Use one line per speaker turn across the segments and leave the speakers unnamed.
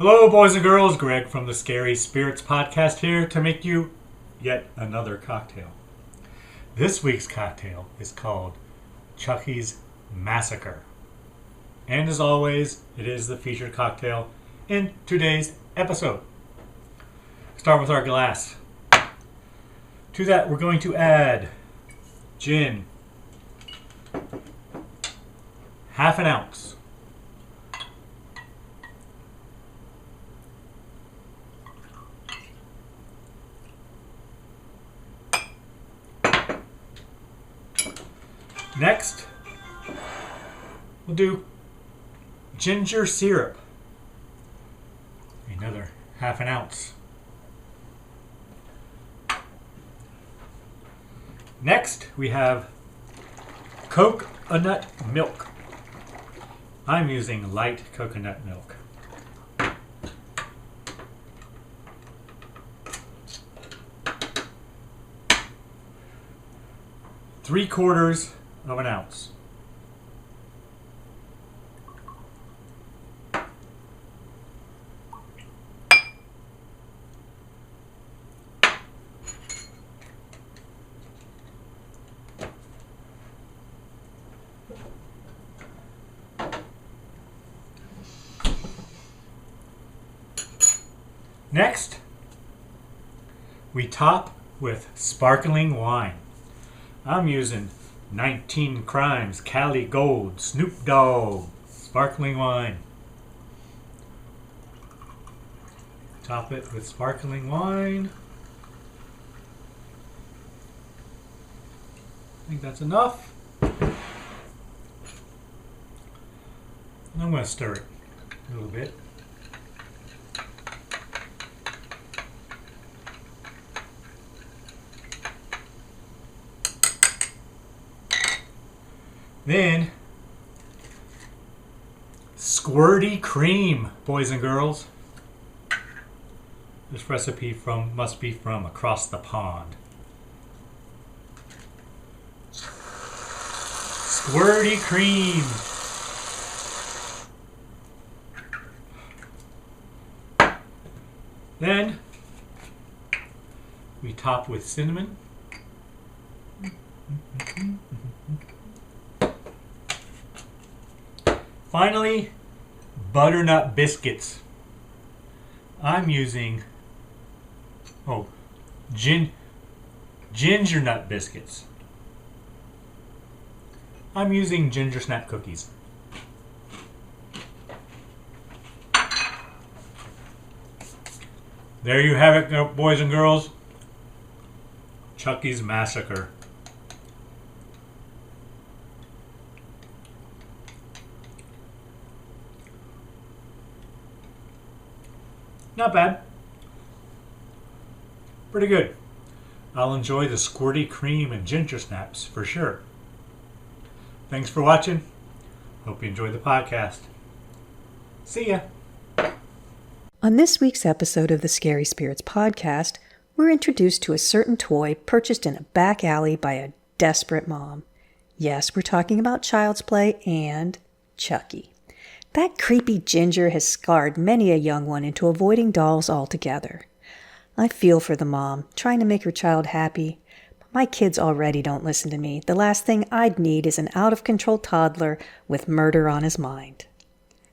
Hello, boys and girls. Greg from the Scary Spirits podcast here to make you yet another cocktail. This week's cocktail is called Chucky's Massacre. And as always, it is the featured cocktail in today's episode. Start with our glass. To that, we're going to add gin, half an ounce. Next, we'll do ginger syrup, another half an ounce. Next, we have coconut milk. I'm using light coconut milk. Three-quarters of an ounce. Next, we top with sparkling wine. I'm using 19 Crimes Cali Gold Snoop Dogg sparkling wine. Top it with sparkling wine. I think that's enough. And I'm going to stir it a little bit. Then, squirty cream, boys and girls. This recipe must be from across the pond. Squirty cream. Then, we top with cinnamon. Finally, butternut biscuits. I'm using gingernut biscuits. I'm using ginger snap cookies. There you have it, boys and girls. Chucky's Massacre. Not bad. Pretty good. I'll enjoy the squirty cream and ginger snaps for sure. Thanks for watching. Hope you enjoyed the podcast. See ya.
On this week's episode of the Scary Spirits podcast, we're introduced to a certain toy purchased in a back alley by a desperate mom. Yes, we're talking about Child's Play and Chucky. That creepy ginger has scarred many a young one into avoiding dolls altogether. I feel for the mom, trying to make her child happy. But my kids already don't listen to me. The last thing I'd need is an out-of-control toddler with murder on his mind.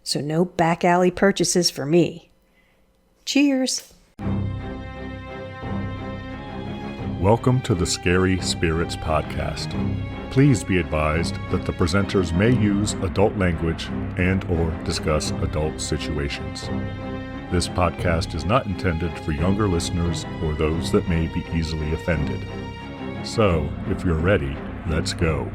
So no back alley purchases for me. Cheers!
Welcome to the Scary Spirits podcast. Please be advised that the presenters may use adult language and or discuss adult situations. This podcast is not intended for younger listeners or those that may be easily offended. So, if you're ready, let's go.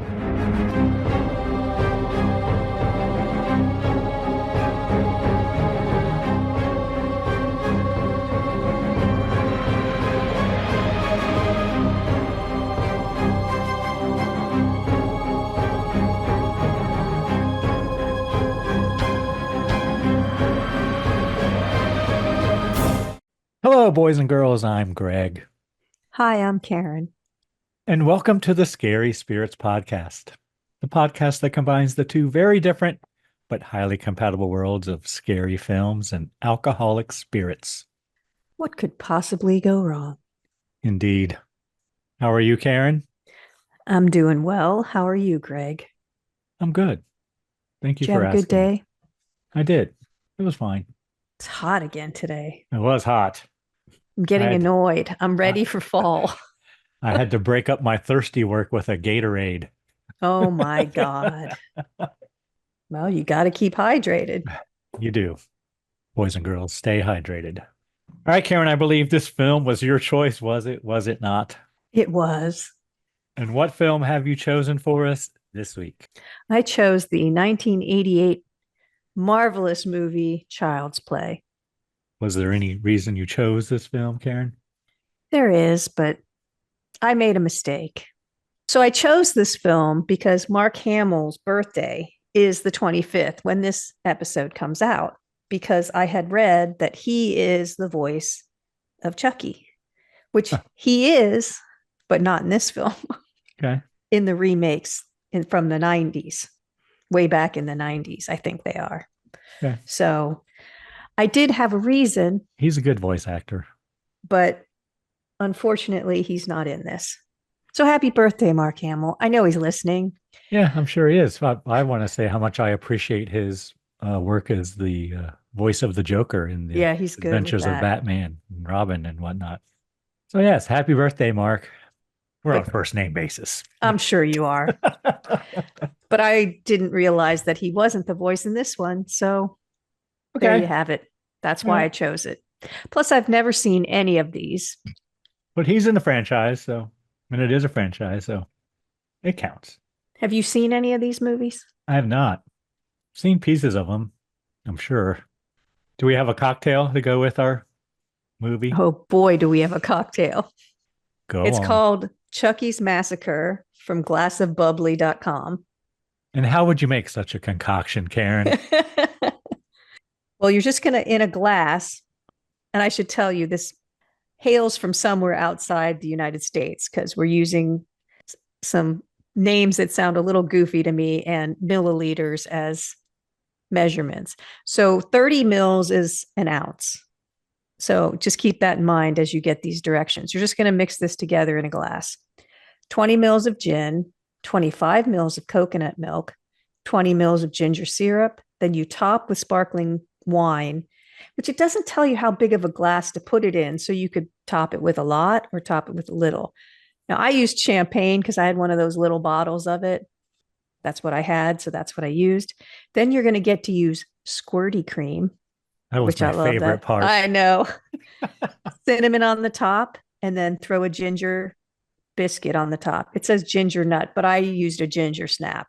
Hello, boys and girls. I'm Greg.
Hi, I'm Karen.
And welcome to the Scary Spirits podcast, the podcast that combines the two very different but highly compatible worlds of scary films and alcoholic spirits.
What could possibly go wrong?
Indeed. How are you, Karen?
I'm doing well. How are you, Greg?
I'm good. Thank you
Did you
for
have a good
asking.
day?
I did. It was fine.
It's hot again today.
It was hot.
I'm
I
getting
had,
annoyed. I'm
I,
ready for fall.
I had to break up my thirsty work with a Gatorade.
Oh my God. Well, you got to keep hydrated.
You do. Boys and girls, stay hydrated. All right, Karen, I believe this film was your choice, was it? Was it not?
It was.
And what film have you chosen for us this week?
I chose the 1988 marvelous movie Child's Play.
Was there any reason you chose this film, Karen?
There is, but I made a mistake. So I chose this film because Mark Hamill's birthday is the 25th when this episode comes out, because I had read that he is the voice of Chucky, which he is, but not in this film.
Okay.
In the remakes from the 90s, way back in the 90s, I think they are.
Okay.
So I did have a reason.
He's a good voice actor.
But unfortunately, he's not in this. So happy birthday, Mark Hamill. I know he's listening.
Yeah, I'm sure he is. I want to say how much I appreciate his work as the voice of the Joker in the
he's good
Adventures of Batman and Robin and whatnot. So yes, happy birthday, Mark. We're on a first name basis.
I'm sure you are. But I didn't realize that he wasn't the voice in this one. So there you have it. That's why I chose it. Plus, I've never seen any of these.
But he's in the franchise, and it is a franchise, so it counts.
Have you seen any of these movies?
I have not. Seen pieces of them, I'm sure. Do we have a cocktail to go with our movie?
Oh boy, do we have a cocktail. It's
on.
called Chucky's Massacre from glassofbubbly.com.
And how would you make such a concoction, Karen?
Well, you're just going to, in a glass, and I should tell you, this hails from somewhere outside the United States because we're using some names that sound a little goofy to me and milliliters as measurements. So 30 mils is an ounce. So just keep that in mind as you get these directions. You're just going to mix this together in a glass. 20 mils of gin, 25 mils of coconut milk, 20 mils of ginger syrup. Then you top with sparkling wine, which it doesn't tell you how big of a glass to put it in. So you could top it with a lot or top it with a little. Now, I used champagne because I had one of those little bottles of it. That's what I had. So that's what I used. Then you're going to get to use squirty cream.
That was my favorite part.
I know. Cinnamon on the top, and then throw a ginger biscuit on the top. It says gingernut, but I used a ginger snap.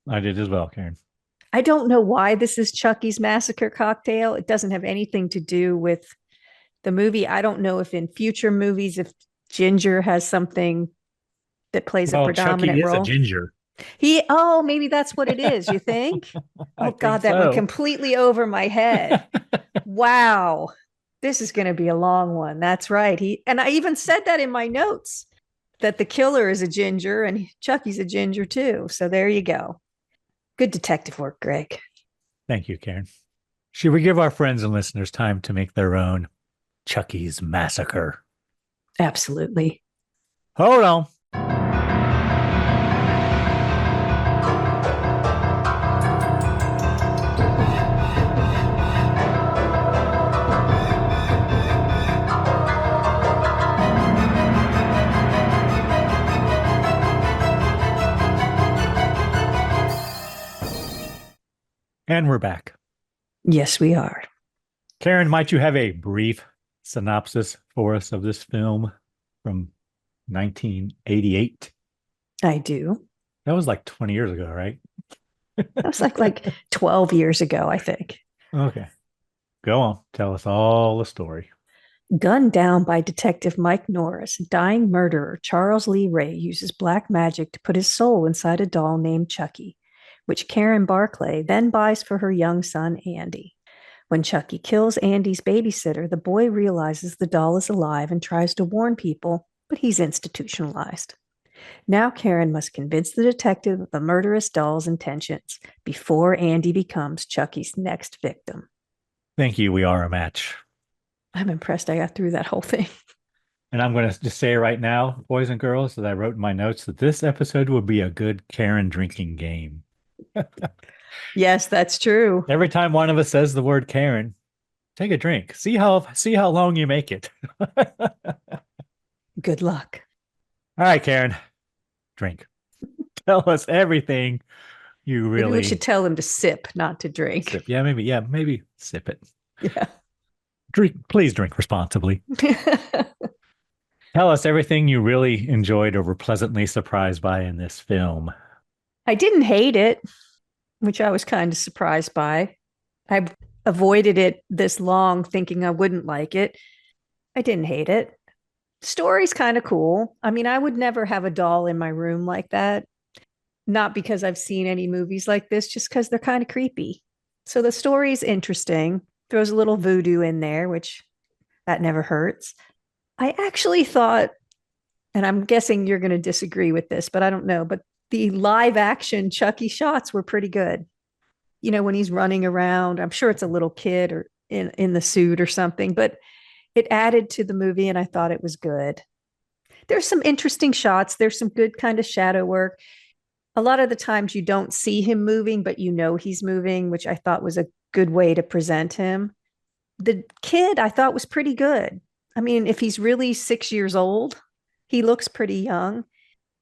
I did as well, Karen.
I don't know why this is Chucky's Massacre cocktail. It doesn't have anything to do with the movie. I don't know if in future movies, if ginger has something that plays a predominant role.
Chucky is a ginger.
Maybe that's what it is. You think? Oh God, that went completely over my head. Wow. This is going to be a long one. That's right. And I even said that in my notes that the killer is a ginger and Chucky's a ginger too. So there you go. Good detective work, Greg.
Thank you, Karen. Should we give our friends and listeners time to make their own Chucky's Massacre?
Absolutely.
Hold on. And we're back.
Yes, we are.
Karen, might you have a brief synopsis for us of this film from 1988?
I do.
That was like 20 years ago, right?
That was like 12 years ago, I think.
Okay. Go on. Tell us all the story.
Gunned down by Detective Mike Norris, dying murderer Charles Lee Ray uses black magic to put his soul inside a doll named Chucky, which Karen Barclay then buys for her young son, Andy. When Chucky kills Andy's babysitter, the boy realizes the doll is alive and tries to warn people, but he's institutionalized. Now Karen must convince the detective of the murderous doll's intentions before Andy becomes Chucky's next victim.
Thank you. We are a match.
I'm impressed I got through that whole thing.
And I'm going to just say right now, boys and girls, that I wrote in my notes that this episode will be a good Karen drinking game.
Yes, that's true.
Every time one of us says the word Karen, take a drink. See how long you make it.
Good luck.
All right, Karen, drink. Tell us everything you really.
Maybe we should tell them to sip, not to drink.
Sip. Yeah, maybe sip it.
Yeah.
Please drink responsibly. Tell us everything you really enjoyed or were pleasantly surprised by in this film.
I didn't hate it, which I was kind of surprised by. I avoided it this long thinking I wouldn't like it. I didn't hate it. Story's kind of cool. I mean, I would never have a doll in my room like that. Not because I've seen any movies like this, just because they're kind of creepy. So the story's interesting. Throws a little voodoo in there, which that never hurts. I actually thought, and I'm guessing you're going to disagree with this, but I don't know, but the live action Chucky shots were pretty good. You know, when he's running around, I'm sure it's a little kid or in the suit or something, but it added to the movie and I thought it was good. There's some interesting shots. There's some good kind of shadow work. A lot of the times you don't see him moving, but you know he's moving, which I thought was a good way to present him. The kid I thought was pretty good. I mean, if he's really 6 years old, he looks pretty young,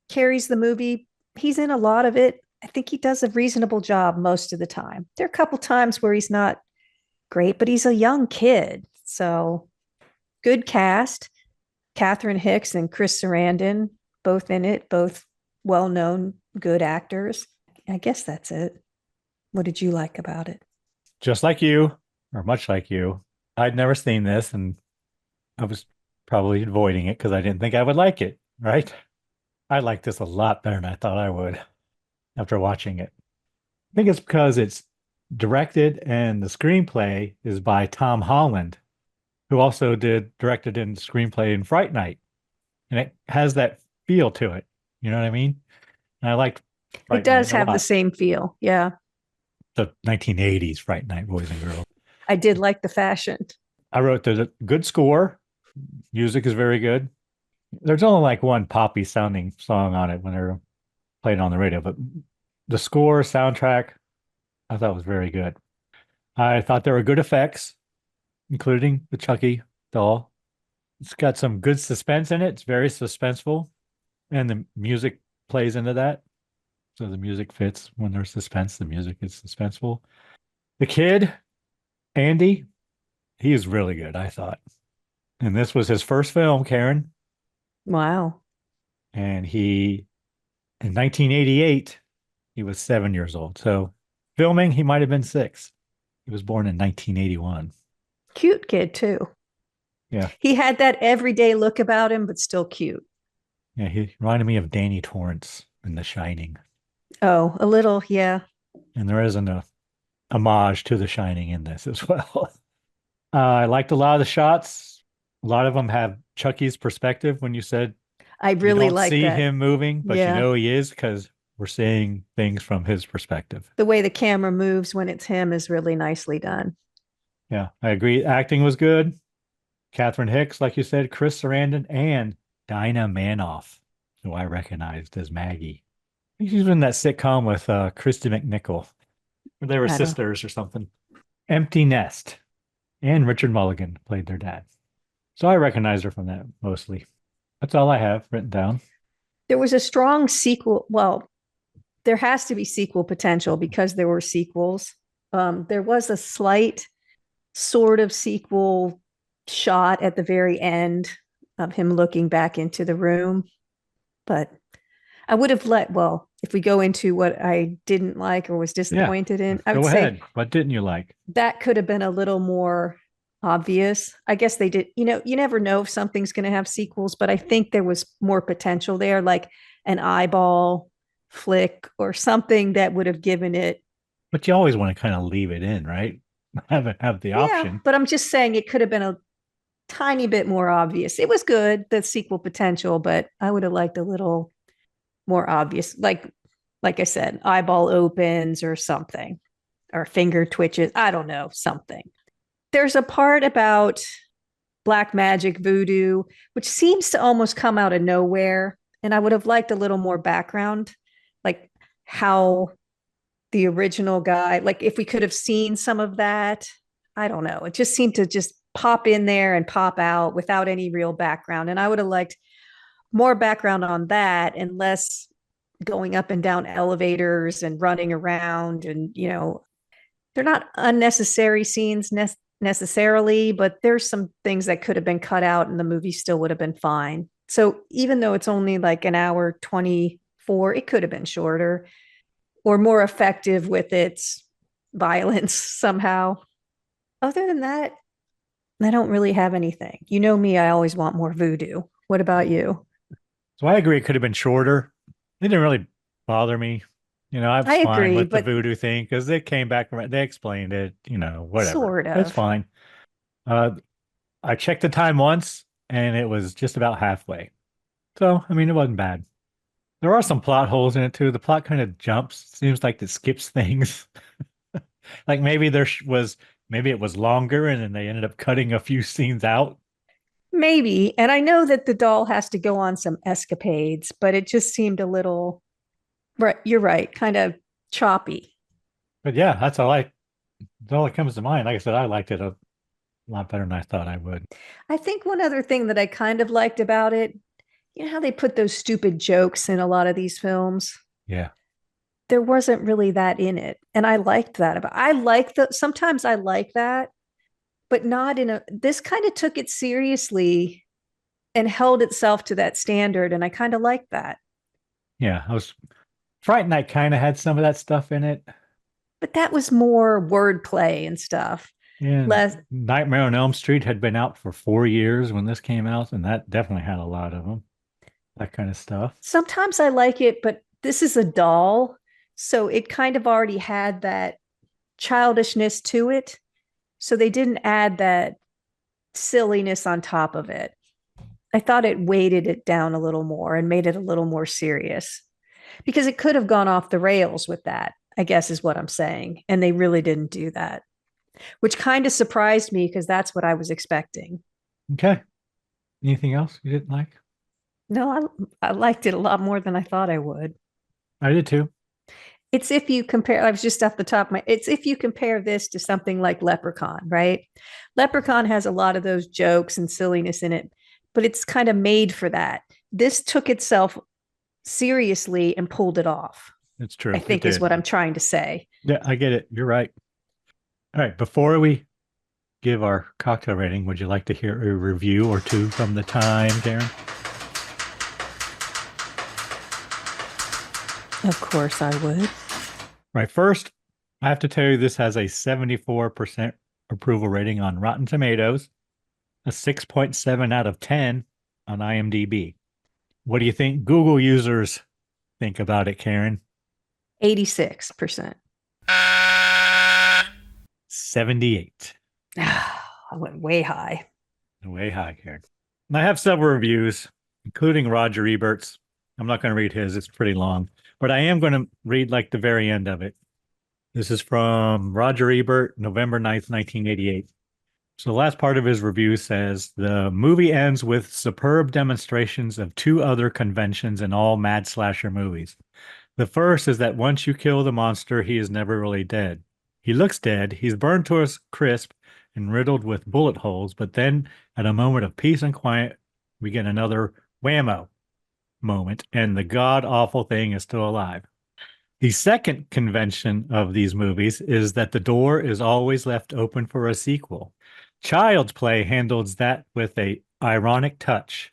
carries the movie. He's in a lot of it. I think he does a reasonable job most of the time. There are a couple times where he's not great, but he's a young kid. So good cast. Catherine Hicks and Chris Sarandon, both in it, both well-known, good actors. I guess that's it. What did you like about it?
Just like you, or much like you, I'd never seen this and I was probably avoiding it because I didn't think I would like it, right? I like this a lot better than I thought I would after watching it. I think it's because it's directed and the screenplay is by Tom Holland, who also directed and screenplay in Fright Night. And it has that feel to it. You know what I mean? And I liked Fright
It does
Night a
have the
lot.
same feel. Yeah.
The 1980s Fright Night, boys and girls.
I did like the fashion.
I wrote there's a good score. Music is very good. There's only like one poppy sounding song on it when they're playing on the radio, but the score, soundtrack, I thought was very good. I thought there were good effects, including the Chucky doll. It's got some good suspense in it. It's very suspenseful, and the music plays into that. So the music fits when there's suspense. The music is suspenseful. The kid, Andy, he is really good, I thought. And this was his first film, Karen.
Wow.
And in 1988, he was 7 years old. So filming, he might have been 6. He was born in 1981.
Cute kid, too.
Yeah.
He had that everyday look about him, but still cute.
Yeah, he reminded me of Danny Torrance in The Shining.
Oh, a little, yeah.
And there isn't a homage to The Shining in this as well. I liked a lot of the shots. A lot of them have Chucky's perspective when you said
I really
you don't
like
see
that.
him moving, but
Yeah.
you know he is because we're seeing things from his perspective.
The way the camera moves when it's him is really nicely done.
Yeah, I agree. Acting was good. Catherine Hicks, like you said, Chris Sarandon, and Dinah Manoff, who I recognized as Maggie. I think she's in that sitcom with Christy McNichol, where they were
I don't-
sisters or something. Empty Nest, and Richard Mulligan played their dad. So I recognize her from that mostly. That's all I have written down.
There was a strong sequel. Well, there has to be sequel potential because there were sequels. There was a slight sort of sequel shot at the very end of him looking back into the room. But I would have if we go into what I didn't like or was disappointed in, I would
Go ahead.
say
What didn't you like?
that could have been a little more obvious. I guess they did, you never know if something's going to have sequels, but I think there was more potential there, like an eyeball flick or something that would have given it.
But you always want to kind of leave it in, right? Have the option.
Yeah, but I'm just saying it could have been a tiny bit more obvious. It was good, the sequel potential, but I would have liked a little more obvious, like I said, eyeball opens or something, or finger twitches. I don't know, something. There's a part about black magic voodoo, which seems to almost come out of nowhere. And I would have liked a little more background, like how the original guy, like if we could have seen some of that. I don't know. It just seemed to just pop in there and pop out without any real background. And I would have liked more background on that and less going up and down elevators and running around. And, they're not unnecessary scenes necessarily, but there's some things that could have been cut out and the movie still would have been fine. So even though it's only like an hour 24, it could have been shorter or more effective with its violence somehow. Other than that, I don't really have anything. You know me, I always want more voodoo. What about you?
So I agree it could have been shorter. It didn't really bother me. I was fine
agree,
with the
but
voodoo thing because they came back around. They explained it, whatever.
sort
It's
of.
fine. I checked the time once and it was just about halfway. So, I mean, it wasn't bad. There are some plot holes in it too. The plot kind of jumps. Seems like it skips things. Like maybe maybe it was longer and then they ended up cutting a few scenes out.
Maybe. And I know that the doll has to go on some escapades, but it just seemed a little, right, you're right, kind of choppy.
But yeah, that's all that comes to mind. Like I said, I liked it a lot better than I thought I would.
I think one other thing that I kind of liked about it, you know how they put those stupid jokes in a lot of these films?
Yeah.
There wasn't really that in it. And I liked that about sometimes I like that, but not in this kind of took it seriously and held itself to that standard. And I kind of liked that.
Yeah. Fright Night kind of had some of that stuff in it.
But that was more wordplay and stuff.
And
Less
Nightmare on Elm Street had been out for 4 years when this came out, and that definitely had a lot of them. That kind of stuff.
Sometimes I like it, but this is a doll. So it kind of already had that childishness to it. So they didn't add that silliness on top of it. I thought it weighted it down a little more and made it a little more serious because it could have gone off the rails with that, I guess is what I'm saying. And they really didn't do that, which kind of surprised me because that's what I was expecting.
Okay. Anything else you didn't like?
No, I liked it a lot more than I thought I would.
I did too.
It's if you compare, I was just off the top of it's if you compare this to something like Leprechaun, right? Leprechaun has a lot of those jokes and silliness in it, but it's kind of made for that. This took itself seriously and pulled it off.
It's true.
I think is what I'm trying to say.
Yeah, I get it. You're right. All right. Before we give our cocktail rating, would you like to hear a review or two from the time, Karen?
Of course I would.
Right. First, I have to tell you this has a 74% approval rating on Rotten Tomatoes, a 6.7 out of 10 on IMDb. What do you think Google users think about it, Karen?
86%.
78.
I went way high.
Way high, Karen. And I have several reviews, including Roger Ebert's. I'm not going to read his. It's pretty long. But I am going to read like the very end of it. This is from Roger Ebert, November 9th, 1988. So the last part of his review says, the movie ends with superb demonstrations of two other conventions in all mad slasher movies. The first is that once you kill the monster, he is never really dead. He looks dead, he's burned to a crisp and riddled with bullet holes, but then at a moment of peace and quiet, we get another whammo moment, and the god-awful thing is still alive. The second convention of these movies is that the door is always left open for a sequel. Child's Play handles that with a ironic touch.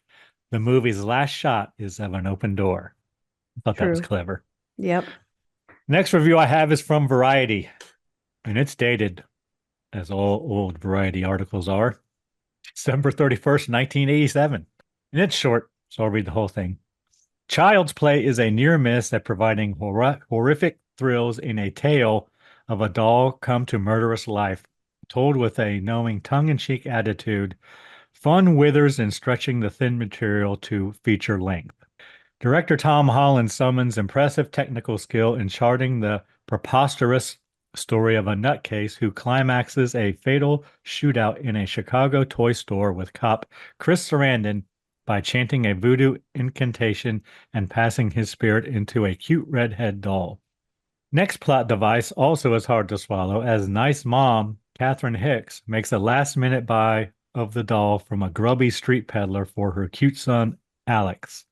The movie's last shot is of an open door. I thought that was clever.
Yep.
Next review I have is from Variety, and it's dated, as all old Variety articles are, December 31st, 1987. And it's short, so I'll read the whole thing. Child's Play is a near miss at providing horrific thrills in a tale of a doll come to murderous life, told with a knowing tongue-in-cheek attitude. Fun withers in stretching the thin material to feature length. Director Tom Holland summons impressive technical skill in charting the preposterous story of a nutcase who climaxes a fatal shootout in a Chicago toy store with cop Chris Sarandon by chanting a voodoo incantation and passing his spirit into a cute redhead doll. Next plot device also is hard to swallow, as nice mom Catherine Hicks makes a last-minute buy of the doll from a grubby street peddler for her cute son, Alex.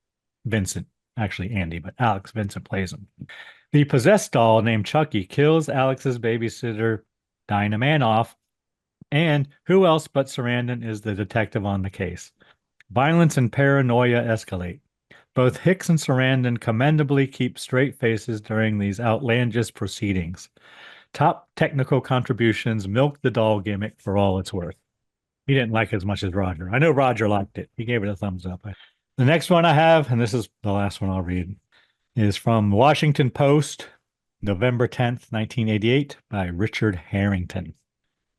Vincent, actually Andy, but Alex Vincent plays him. The possessed doll named Chucky kills Alex's babysitter, dying a man off, and who else but Sarandon is the detective on the case. Violence and paranoia escalate. Both Hicks and Sarandon commendably keep straight faces during these outlandish proceedings. Top technical contributions milk the doll gimmick for all it's worth. He didn't like it as much as Roger. I know Roger liked it. He gave it a thumbs up. The next one I have, and this is the last one I'll read, is from Washington Post, November 10th, 1988, by Richard Harrington.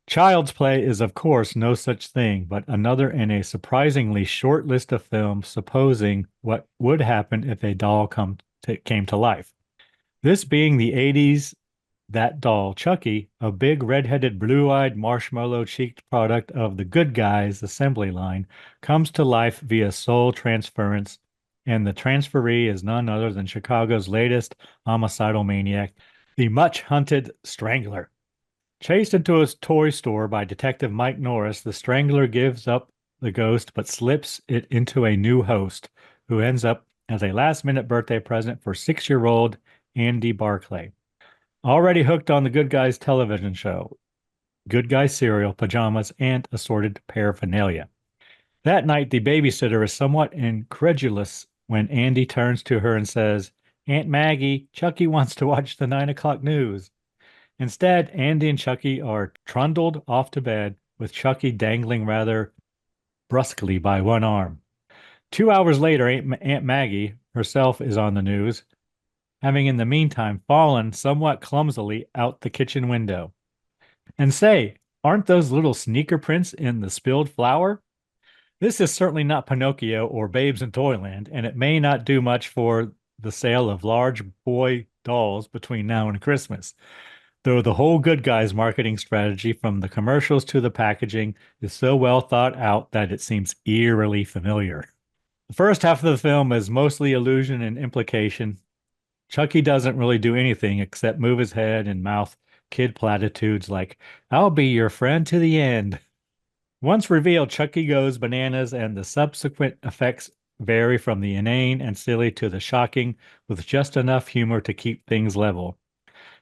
Child's Play is, of course, no such thing, but another in a surprisingly short list of films supposing what would happen if a doll came to life. This being the 80s, that doll, Chucky, a big red-headed, blue-eyed, marshmallow-cheeked product of the Good Guys assembly line, comes to life via soul transference, and the transferee is none other than Chicago's latest homicidal maniac, the much-hunted Strangler. Chased into a toy store by Detective Mike Norris, the Strangler gives up the ghost but slips it into a new host, who ends up as a last-minute birthday present for 6-year-old Andy Barclay. Already hooked on the Good Guys television show, Good Guys cereal, pajamas, and assorted paraphernalia. That night, the babysitter is somewhat incredulous when Andy turns to her and says, "Aunt Maggie, Chucky wants to watch the 9 o'clock news." Instead, Andy and Chucky are trundled off to bed, with Chucky dangling rather brusquely by one arm. 2 hours later, Aunt Maggie herself is on the news, having in the meantime fallen somewhat clumsily out the kitchen window. And say, aren't those little sneaker prints in the spilled flour? This is certainly not Pinocchio or Babes in Toyland, and it may not do much for the sale of large boy dolls between now and Christmas. Though the whole Good Guys marketing strategy, from the commercials to the packaging, is so well thought out that it seems eerily familiar. The first half of the film is mostly illusion and implication. Chucky doesn't really do anything except move his head and mouth kid platitudes like, "I'll be your friend to the end." Once revealed, Chucky goes bananas, and the subsequent effects vary from the inane and silly to the shocking, with just enough humor to keep things level.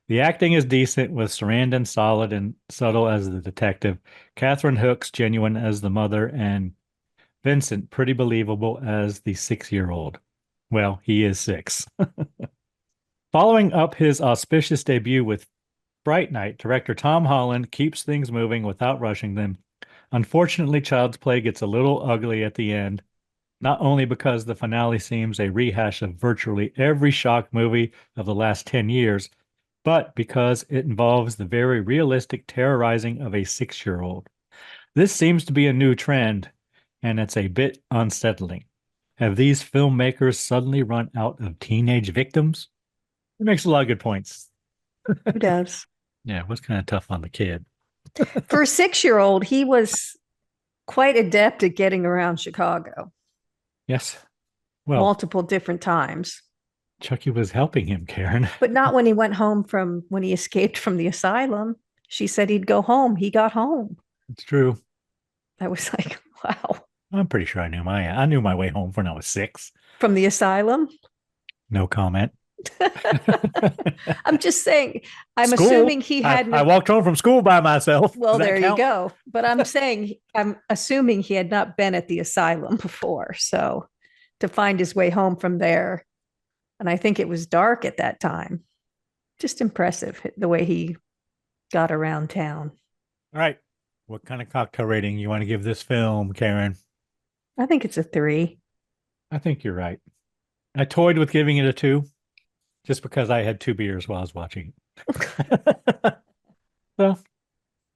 The acting is decent, with Sarandon solid and subtle as the detective, Catherine Hooks genuine as the mother, and Vincent pretty believable as the 6-year-old. Well, he is 6. Following up his auspicious debut with Fright Night, director Tom Holland keeps things moving without rushing them. Unfortunately, Child's Play gets a little ugly at the end, not only because the finale seems a rehash of virtually every shock movie of the last 10 years, but because it involves the very realistic terrorizing of a 6-year-old. This seems to be a new trend, and it's a bit unsettling. Have these filmmakers suddenly run out of teenage victims? It makes a lot of good points.
Who does?
Yeah, it was kind of tough on the kid.
For a 6-year-old, he was quite adept at getting around Chicago.
Yes. Well,
multiple different times.
Chucky was helping him, Karen.
But not when he went home when he escaped from the asylum. She said he'd go home. He got home.
It's true.
I was like, wow.
I'm pretty sure I knew my way home when I was 6.
From the asylum?
No comment.
I'm just saying, I'm
School?
assuming he hadn't.
I walked home from school by myself.
Well, there you go. But I'm assuming he had not been at the asylum before. So to find his way home from there, and I think it was dark at that time. Just impressive the way he got around town.
All right. What kind of cocktail rating you want to give this film, Karen?
I think it's a 3.
I think you're right. I toyed with giving it a 2 just because I had 2 beers while I was watching it. So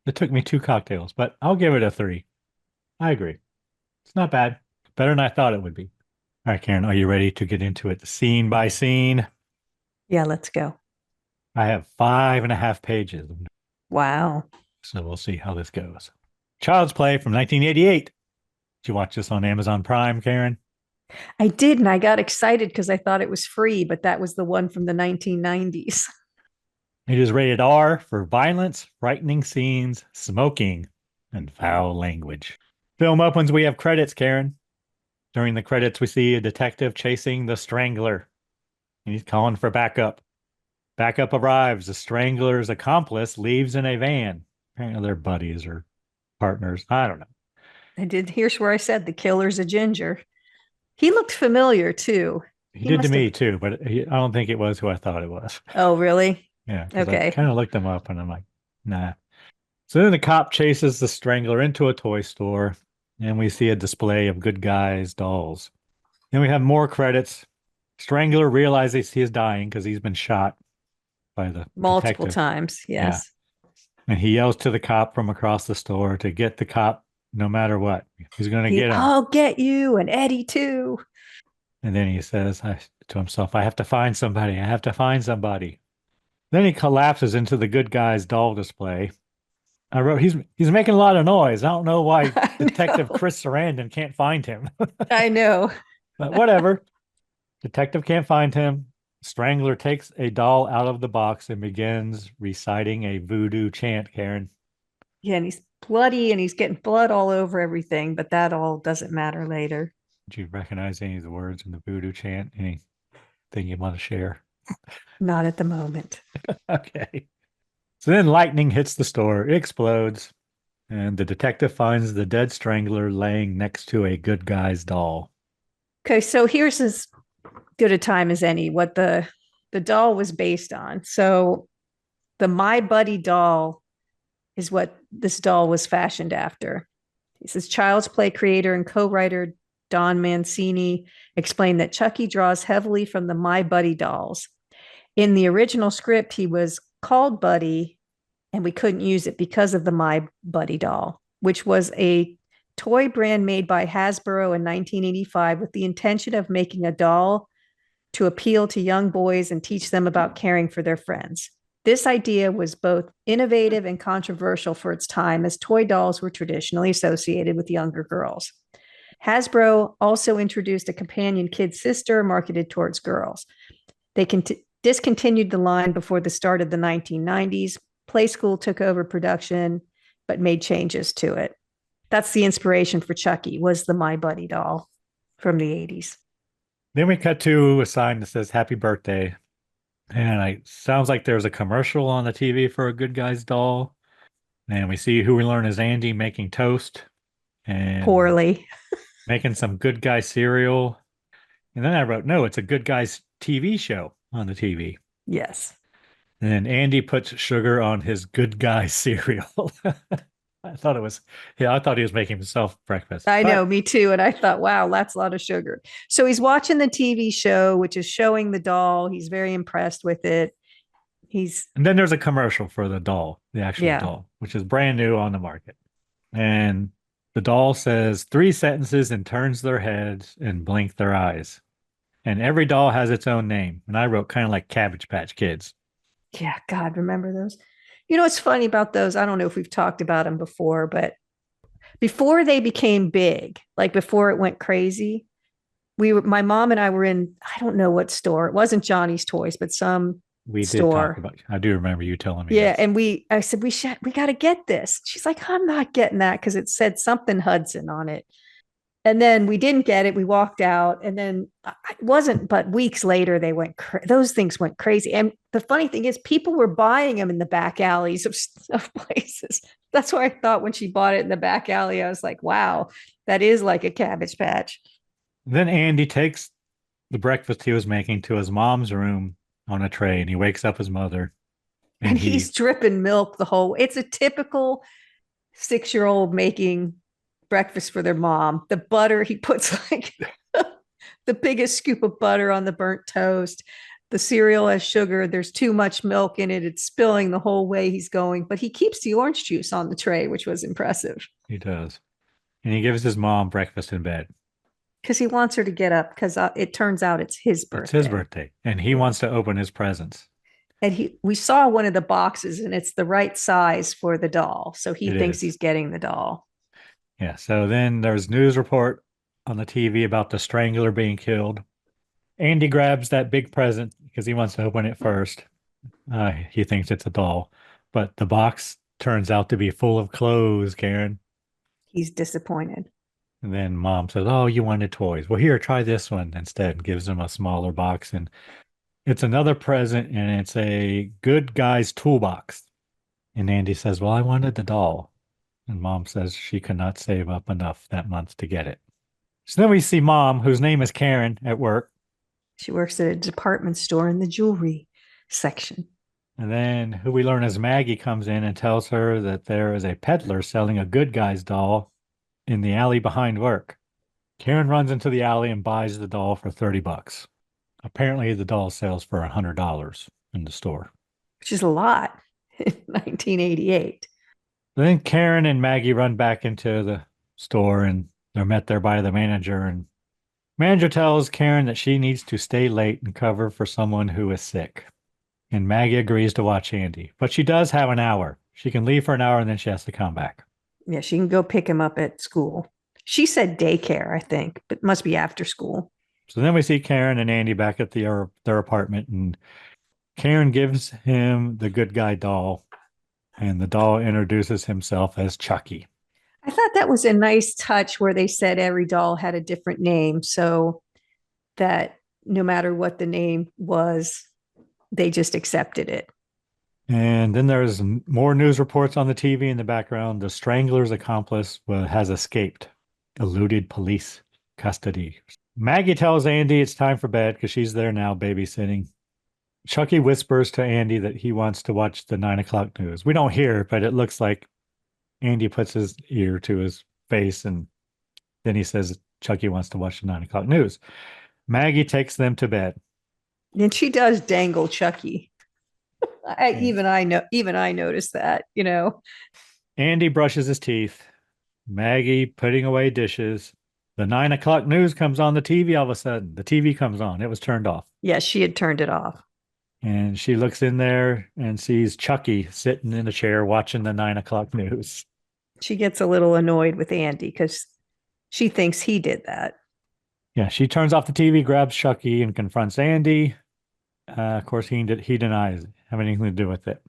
it took me 2 cocktails, but I'll give it a 3. I agree. It's not bad. Better than I thought it would be. All right, Karen, are you ready to get into it scene by scene?
Yeah, let's go.
I have 5.5 pages,
Wow.
so we'll see how this goes. Child's Play from 1988. Did you watch this on Amazon Prime, Karen?
I did, and I got excited because I thought it was free, but that was the one from the 1990s.
It is rated R for violence, frightening scenes, smoking, and foul language. Film opens, we have credits, Karen. During the credits, we see a detective chasing the strangler. He's calling for backup. Backup arrives. The strangler's accomplice leaves in a van. Apparently they're buddies or partners. I don't know.
Here's where I said the killer's a ginger. He looked familiar too.
He did to me too, but I don't think it was who I thought it was.
Oh, really?
Yeah.
Okay.
I kind of looked him up and I'm like, nah. So then the cop chases the strangler into a toy store and we see a display of good guys dolls. Then we have more credits. Strangler realizes he is dying because he's been shot by the
multiple
detective.
Times. Yes.
Yeah. And he yells to the cop from across the store to get the cop no matter what. He's going to get him.
I'll get you and Eddie too.
And then he says to himself, I have to find somebody. I have to find somebody. Then he collapses into the good guy's doll display. I wrote, he's making a lot of noise. I don't know why Detective Chris Sarandon can't find him.
I know.
But whatever. Detective can't find him. Strangler takes a doll out of the box and begins reciting a voodoo chant, Karen.
Yeah, and he's bloody and he's getting blood all over everything, but that all doesn't matter later.
Did you recognize any of the words in the voodoo chant? Anything you want to share?
Not at the moment.
Okay. So then lightning hits the store, it explodes, and the detective finds the dead strangler laying next to a good guy's doll.
Okay, so here's as good a time as any what the doll was based on. So the My Buddy doll is what this doll was fashioned after. He says Child's Play creator and co-writer Don Mancini explained that Chucky draws heavily from the My Buddy dolls. In the original script, he was called Buddy, and we couldn't use it because of the My Buddy doll, which was a toy brand made by Hasbro in 1985 with the intention of making a doll to appeal to young boys and teach them about caring for their friends. This idea was both innovative and controversial for its time, as toy dolls were traditionally associated with younger girls. Hasbro also introduced a companion kid sister marketed towards girls. They discontinued the line before the start of the 1990s. Playskool took over production, but made changes to it. That's the inspiration for Chucky, was the My Buddy doll from the 80s.
Then we cut to a sign that says happy birthday. And it sounds like there's a commercial on the TV for a good guy's doll. And we see who we learn is Andy making toast. And
poorly.
Making some good guy cereal. And then I wrote, no, it's a good guy's TV show on the TV.
Yes.
And then Andy puts sugar on his good guy cereal. I thought he was making himself breakfast.
I know, me too. And I thought, wow, that's a lot of sugar. So he's watching the TV show, which is showing the doll. He's very impressed with it.
And then there's a commercial for the doll, the actual doll, which is brand new on the market. And the doll says 3 sentences and turns their heads and blink their eyes. And every doll has its own name. And I wrote kind of like Cabbage Patch Kids.
Yeah, God, remember those? You know what's funny about those? I don't know if we've talked about them before, but before they became big, like before it went crazy, my mom and I were in, I don't know what store. It wasn't Johnny's Toys, but some store.
I do remember you telling me.
Yeah, and I said we got to get this. She's like, I'm not getting that because it said something Hudson on it. And then we didn't get it. We walked out, and then it wasn't but weeks later they those things went crazy. And the funny thing is, people were buying them in the back alleys of places. That's why I thought when she bought it in the back alley, I was like, wow, that is like a Cabbage Patch.
Then Andy takes the breakfast he was making to his mom's room on a tray, and he wakes up his mother.
And he's dripping milk it's a typical 6-year-old making breakfast for their mom. The butter, he puts like the biggest scoop of butter on the burnt toast. The cereal has sugar. There's too much milk in it. It's spilling the whole way he's going, but he keeps the orange juice on the tray, which was impressive.
He does. And he gives his mom breakfast in bed.
Because he wants her to get up because it turns out it's his birthday.
It's his birthday, and he wants to open his presents.
And we saw one of the boxes, and it's the right size for the doll. So he thinks he's getting the doll.
Yeah. So then there's news report on the TV about the strangler being killed. Andy grabs that big present because he wants to open it first. He thinks it's a doll, but the box turns out to be full of clothes, Karen.
He's disappointed.
And then Mom says, "Oh, you wanted toys. Well, here, try this one instead," and gives him a smaller box. And it's another present, and it's a good guy's toolbox. And Andy says, "Well, I wanted the doll." And Mom says she could not save up enough that month to get it. So then we see Mom, whose name is Karen, at work.
She works at a department store in the jewelry section.
And then who we learn is Maggie comes in and tells her that there is a peddler selling a good guy's doll in the alley behind work. Karen runs into the alley and buys the doll for $30. Apparently the doll sells for $100 in the store.
Which is a lot in 1988.
Then Karen and Maggie run back into the store and they're met there by the manager. And manager tells Karen that she needs to stay late and cover for someone who is sick. And Maggie agrees to watch Andy. But she does have an hour. She can leave for an hour and then she has to come back.
Yeah, she can go pick him up at school. She said daycare, I think, but it must be after school.
So then we see Karen and Andy back at their apartment, and Karen gives him the good guy doll, and the doll introduces himself as Chucky.
I thought that was a nice touch where they said every doll had a different name, so that no matter what the name was, they just accepted it.
And then there's more news reports on the TV in the background. The strangler's accomplice has escaped, eluded police custody. Maggie tells Andy it's time for bed because she's there now babysitting. Chucky whispers to Andy that he wants to watch the 9 o'clock news. We don't hear it, but it looks like Andy puts his ear to his face and then he says Chucky wants to watch the 9 o'clock news. Maggie takes them to bed.
And she does dangle Chucky. Even I noticed that, you know.
Andy brushes his teeth. Maggie putting away dishes. The 9 o'clock news comes on the TV all of a sudden. The TV comes on. It was turned off.
Yeah, she had turned it off.
And she looks in there and sees Chucky sitting in a chair watching the 9 o'clock news.
She gets a little annoyed with Andy because she thinks he did that.
Yeah, she turns off the TV, grabs Chucky, and confronts Andy. Of course, he denies having anything to do with it.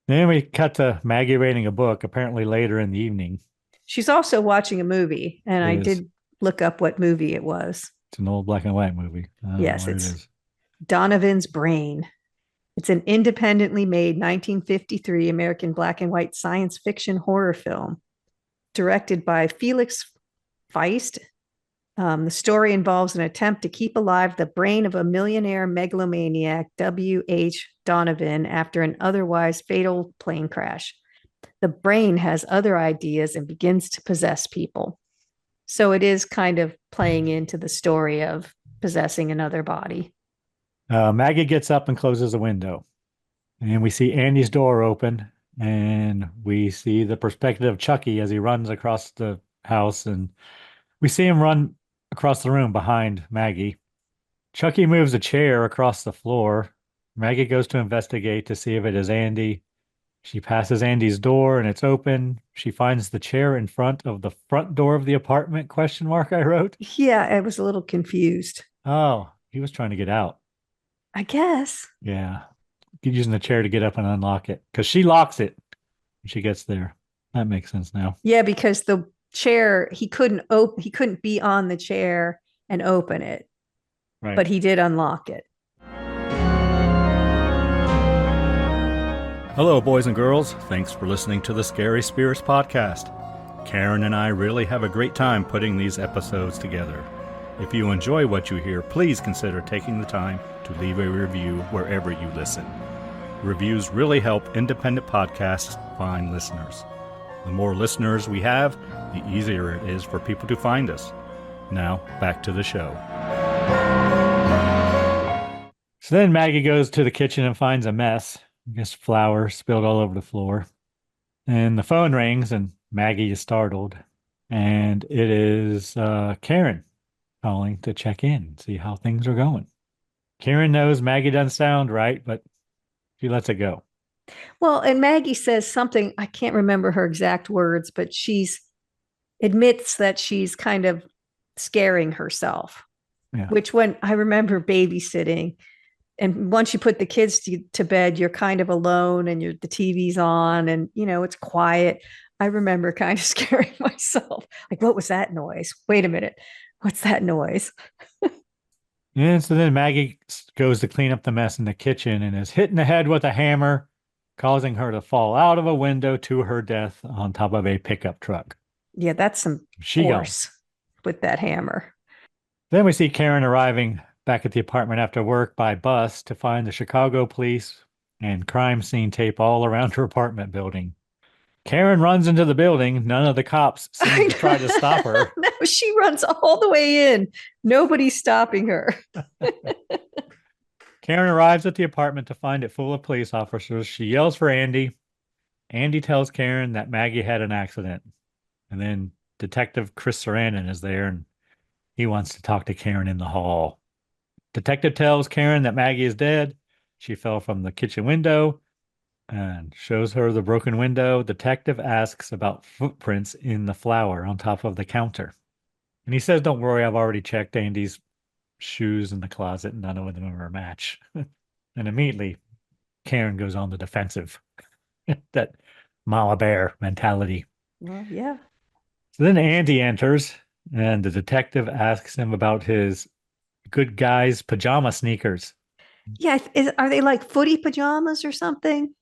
Then we cut to Maggie reading a book, apparently later in the evening.
She's also watching a movie, and I did look up what movie it was.
It's an old black and white movie.
Yes, it's Donovan's Brain. It's an independently made 1953 American black and white science fiction horror film directed by Felix Feist. The story involves an attempt to keep alive the brain of a millionaire megalomaniac, W.H. Donovan, after an otherwise fatal plane crash. The brain has other ideas and begins to possess people. So it is kind of playing into the story of possessing another body.
Maggie gets up and closes a window. And we see Andy's door open. And we see the perspective of Chucky as he runs across the house. And we see him run across the room behind Maggie. Chucky moves a chair across the floor. Maggie goes to investigate to see if it is Andy. She passes Andy's door and it's open. She finds the chair in front of the front door of the apartment, ? I wrote.
Yeah, I was a little confused.
Oh, he was trying to get out.
I guess.
Yeah. Using the chair to get up and unlock it because she locks it when she gets there. That makes sense now.
Yeah, because the chair, he couldn't be on the chair and open it. Right. But he did unlock it.
Hello, boys and girls. Thanks for listening to the Scary Spirits podcast. Karen and I really have a great time putting these episodes together. If you enjoy what you hear, please consider taking the time to leave a review wherever you listen. Reviews really help independent podcasts find listeners. The more listeners we have, the easier it is for people to find us. Now, back to the show. So then Maggie goes to the kitchen and finds a mess. I guess flour spilled all over the floor. And the phone rings and Maggie is startled. And it is Karen. calling to check in, see how things are going. Karen knows Maggie doesn't sound right, but she lets it go.
Well, and Maggie says something, I can't remember her exact words, but she's admits that she's kind of scaring herself.
Yeah.
Which when I remember babysitting, and once you put the kids to bed, you're kind of alone and the TV's on and, it's quiet. I remember kind of scaring myself. Like, what was that noise? Wait a minute. What's that noise?
And so then Maggie goes to clean up the mess in the kitchen and is hit in the head with a hammer, causing her to fall out of a window to her death on top of a pickup truck.
Yeah, that's some force with that hammer.
Then we see Karen arriving back at the apartment after work by bus to find the Chicago police and crime scene tape all around her apartment building. Karen runs into the building. None of the cops seem to try to stop her.
No, she runs all the way in. Nobody's stopping her.
Karen arrives at the apartment to find it full of police officers. She yells for Andy. Andy tells Karen that Maggie had an accident. And then Detective Chris Sarandon is there and he wants to talk to Karen in the hall. Detective tells Karen that Maggie is dead. She fell from the kitchen window and shows her the broken window. Detective asks about footprints in the flour on top of the counter. And he says, don't worry, I've already checked Andy's shoes in the closet and none of them are a match. And immediately Karen goes on the defensive. That mama bear mentality.
Well, yeah.
So then Andy enters and the detective asks him about his good guy's pajama sneakers.
Yeah. Are they like footy pajamas or something?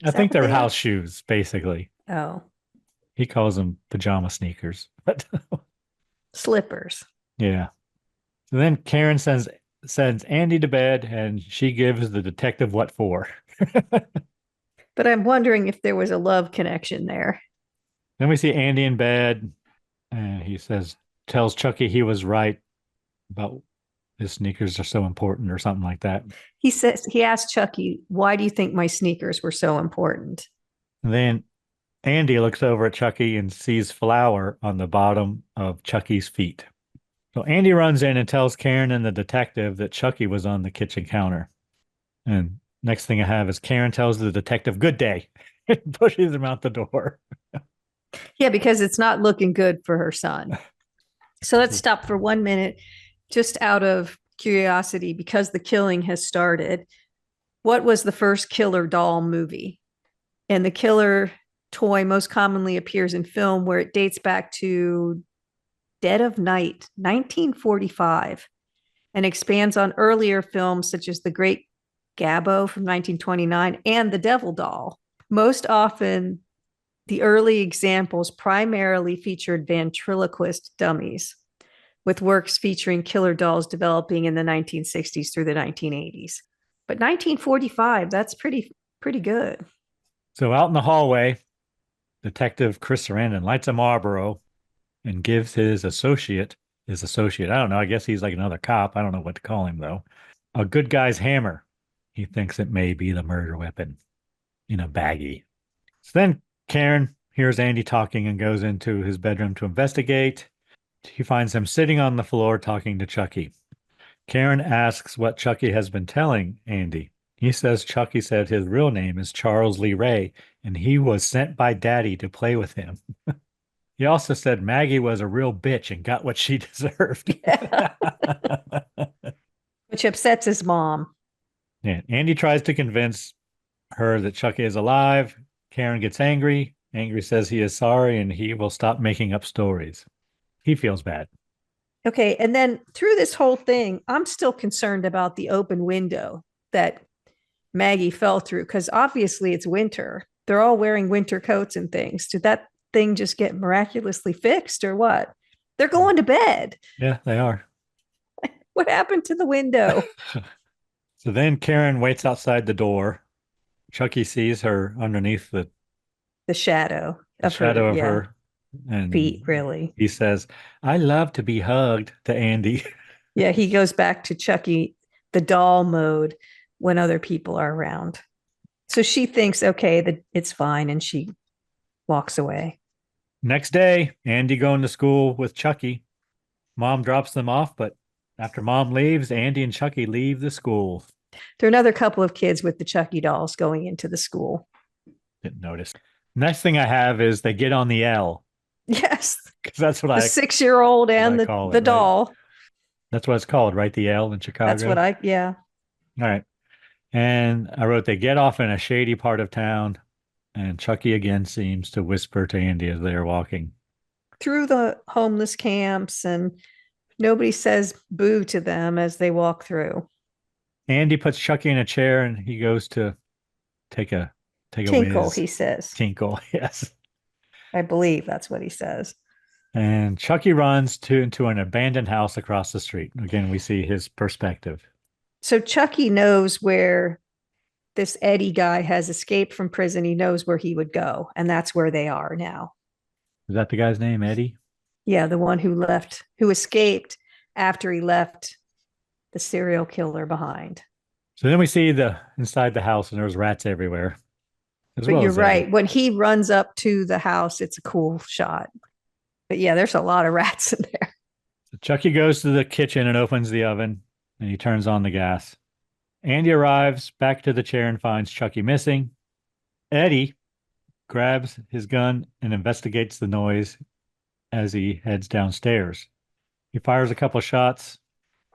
I think they're house shoes, basically.
Oh.
He calls them pajama sneakers.
Slippers.
Yeah. So then Karen sends Andy to bed and she gives the detective what for.
But I'm wondering if there was a love connection there.
Then we see Andy in bed and he tells Chucky he was right about his sneakers are so important or something like that.
He asked Chucky, why do you think my sneakers were so important?
And then Andy looks over at Chucky and sees flour on the bottom of Chucky's feet. So Andy runs in and tells Karen and the detective that Chucky was on the kitchen counter. And next thing I have is Karen tells the detective, good day, and pushes him out the door.
Yeah, because it's not looking good for her son. So let's stop for 1 minute, just out of curiosity, because the killing has started. What was the first killer doll movie? And the killer toy most commonly appears in film where it dates back to Dead of Night, 1945, and expands on earlier films such as The Great Gabbo from 1929 and The Devil Doll. Most often, the early examples primarily featured ventriloquist dummies, with works featuring killer dolls developing in the 1960s through the 1980s. But 1945, that's pretty good.
So out in the hallway, Detective Chris Sarandon lights a Marlboro and gives his associate, I don't know, I guess he's like another cop. I don't know what to call him, though. A good guy's hammer. He thinks it may be the murder weapon in a baggie. So then Karen hears Andy talking and goes into his bedroom to investigate. He finds him sitting on the floor talking to Chucky. Karen asks what Chucky has been telling Andy. He says Chucky said his real name is Charles Lee Ray, and he was sent by Daddy to play with him. He also said Maggie was a real bitch and got what she deserved.
Yeah. Which upsets his mom.
Yeah. Andy tries to convince her that Chucky is alive. Karen gets angry. Angry says he is sorry and he will stop making up stories. He feels bad.
Okay. And then through this whole thing, I'm still concerned about the open window that Maggie fell through, because obviously it's winter. They're all wearing winter coats and things. Did that thing just get miraculously fixed or what? They're going to bed.
Yeah, they are.
What happened to the window?
So then Karen waits outside the door. Chucky sees her underneath the
shadow of
her and
feet, really.
He says, I love to be hugged, to Andy.
Yeah, he goes back to Chucky, the doll mode, when other people are around. So she thinks, okay, that it's fine, and she walks away.
Next day, Andy going to school with Chucky. Mom drops them off, but after Mom leaves, Andy and Chucky leave the school.
There are another couple of kids with the Chucky dolls going into the school.
Didn't notice. Next thing I have is they get on the L.
Yes.
Because that's what
the 6-year-old and the doll.
Right? That's what it's called, right? The L in Chicago.
That's what yeah.
All right. And I wrote, they get off in a shady part of town, and Chucky again seems to whisper to Andy as they are walking.
Through the homeless camps, and nobody says boo to them as they walk through.
Andy puts Chucky in a chair, and he goes to take a
tinkle,
whiz.
He says.
Tinkle, yes.
I believe that's what he says.
And Chucky runs into an abandoned house across the street. Again, we see his perspective.
So Chucky knows where this Eddie guy has escaped from prison. He knows where he would go, and that's where they are now.
Is that the guy's name, Eddie?
Yeah, the one who escaped after he left the serial killer behind.
So then we see inside the house, and there's rats everywhere.
But you're right. When he runs up to the house, it's a cool shot. But yeah, there's a lot of rats in there.
So Chucky goes to the kitchen and opens the oven, and he turns on the gas. Andy arrives back to the chair and finds Chucky missing. Eddie grabs his gun and investigates the noise as he heads downstairs. He fires a couple shots.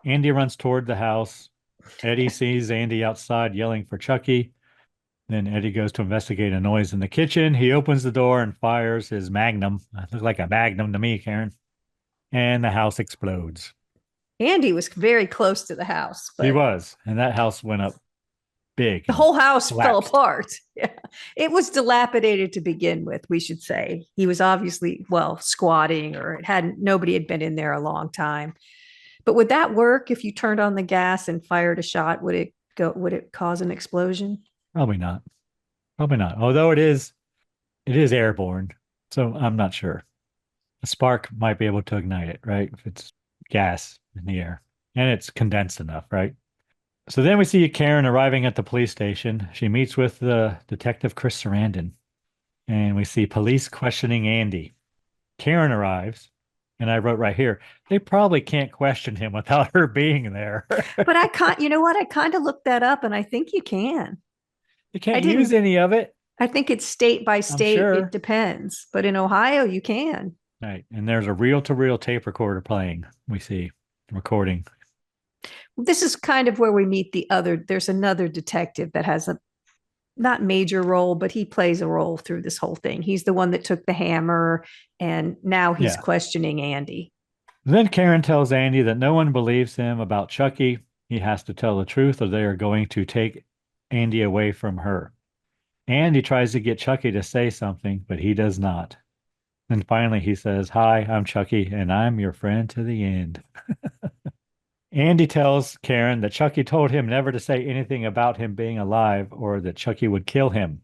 Andy runs toward the house. Eddie sees Andy outside yelling for Chucky. Then Eddie goes to investigate a noise in the kitchen. He opens the door and fires his magnum. It looks like a magnum to me, Karen. And the house explodes.
Andy was very close to the house.
He was. And that house went up big.
The whole house fell apart. Yeah. It was dilapidated to begin with, we should say. He was obviously, squatting, or nobody had been in there a long time. But would that work if you turned on the gas and fired a shot? Would it cause an explosion?
Probably not. Although it is airborne, so I'm not sure. A spark might be able to ignite it, right? If it's gas in the air and it's condensed enough, right? So then we see Karen arriving at the police station. She meets with the detective Chris Sarandon, and we see police questioning Andy. Karen arrives, and I wrote right here, they probably can't question him without her being there.
But I kind of looked that up, and I think you can.
You can't use any of it.
I think it's state by state. Sure. It depends. But in Ohio, you can.
Right. And there's a reel-to-reel tape recorder playing. We see recording.
This is kind of where we meet there's another detective that has a not major role, but he plays a role through this whole thing. He's the one that took the hammer, and now he's questioning Andy. Then
Karen tells Andy that no one believes him about Chucky. He has to tell the truth, or they are going to take Andy away from her. Andy tries to get Chucky to say something, but he does not. And finally he says, "Hi, I'm Chucky, and I'm your friend to the end." Andy tells Karen that Chucky told him never to say anything about him being alive, or that Chucky would kill him.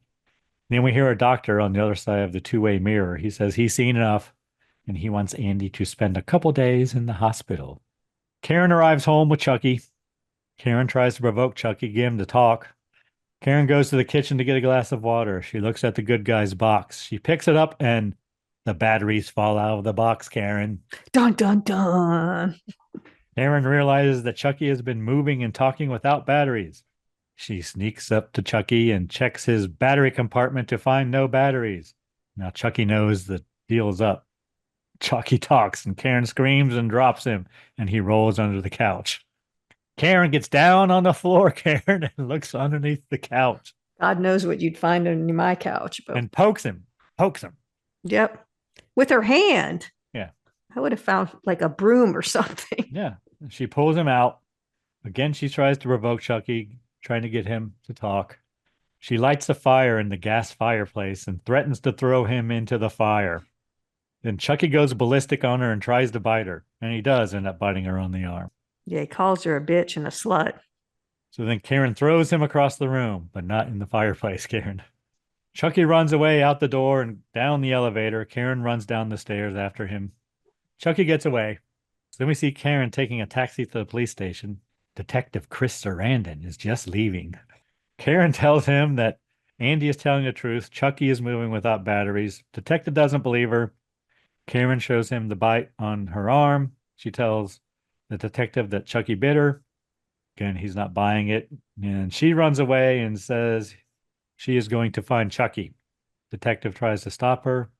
Then we hear a doctor on the other side of the two-way mirror. He says he's seen enough, and he wants Andy to spend a couple days in the hospital. Karen arrives home with Chucky. Karen tries to provoke Chucky, get him to talk. Karen goes to the kitchen to get a glass of water. She looks at the good guy's box. She picks it up, and the batteries fall out of the box, Karen.
Dun, dun, dun.
Karen realizes that Chucky has been moving and talking without batteries. She sneaks up to Chucky and checks his battery compartment to find no batteries. Now Chucky knows the deal's up. Chucky talks, and Karen screams and drops him, and he rolls under the couch. Karen gets down on the floor, Karen, and looks underneath the couch.
God knows what you'd find under my couch.
And pokes him.
Yep. With her hand.
Yeah.
I would have found like a broom or something.
Yeah. She pulls him out. Again, she tries to provoke Chucky, trying to get him to talk. She lights a fire in the gas fireplace and threatens to throw him into the fire. Then Chucky goes ballistic on her and tries to bite her. And he does end up biting her on the arm.
Yeah, he calls her a bitch and a slut.
So then Karen throws him across the room, but not in the fireplace, Karen. Chucky runs away out the door and down the elevator. Karen runs down the stairs after him. Chucky gets away. So then we see Karen taking a taxi to the police station. Detective Chris Sarandon is just leaving. Karen tells him that Andy is telling the truth. Chucky is moving without batteries. Detective doesn't believe her. Karen shows him the bite on her arm. She tells the detective that Chucky bit her. Again, he's not buying it. And she runs away and says she is going to find Chucky. Detective tries to stop her.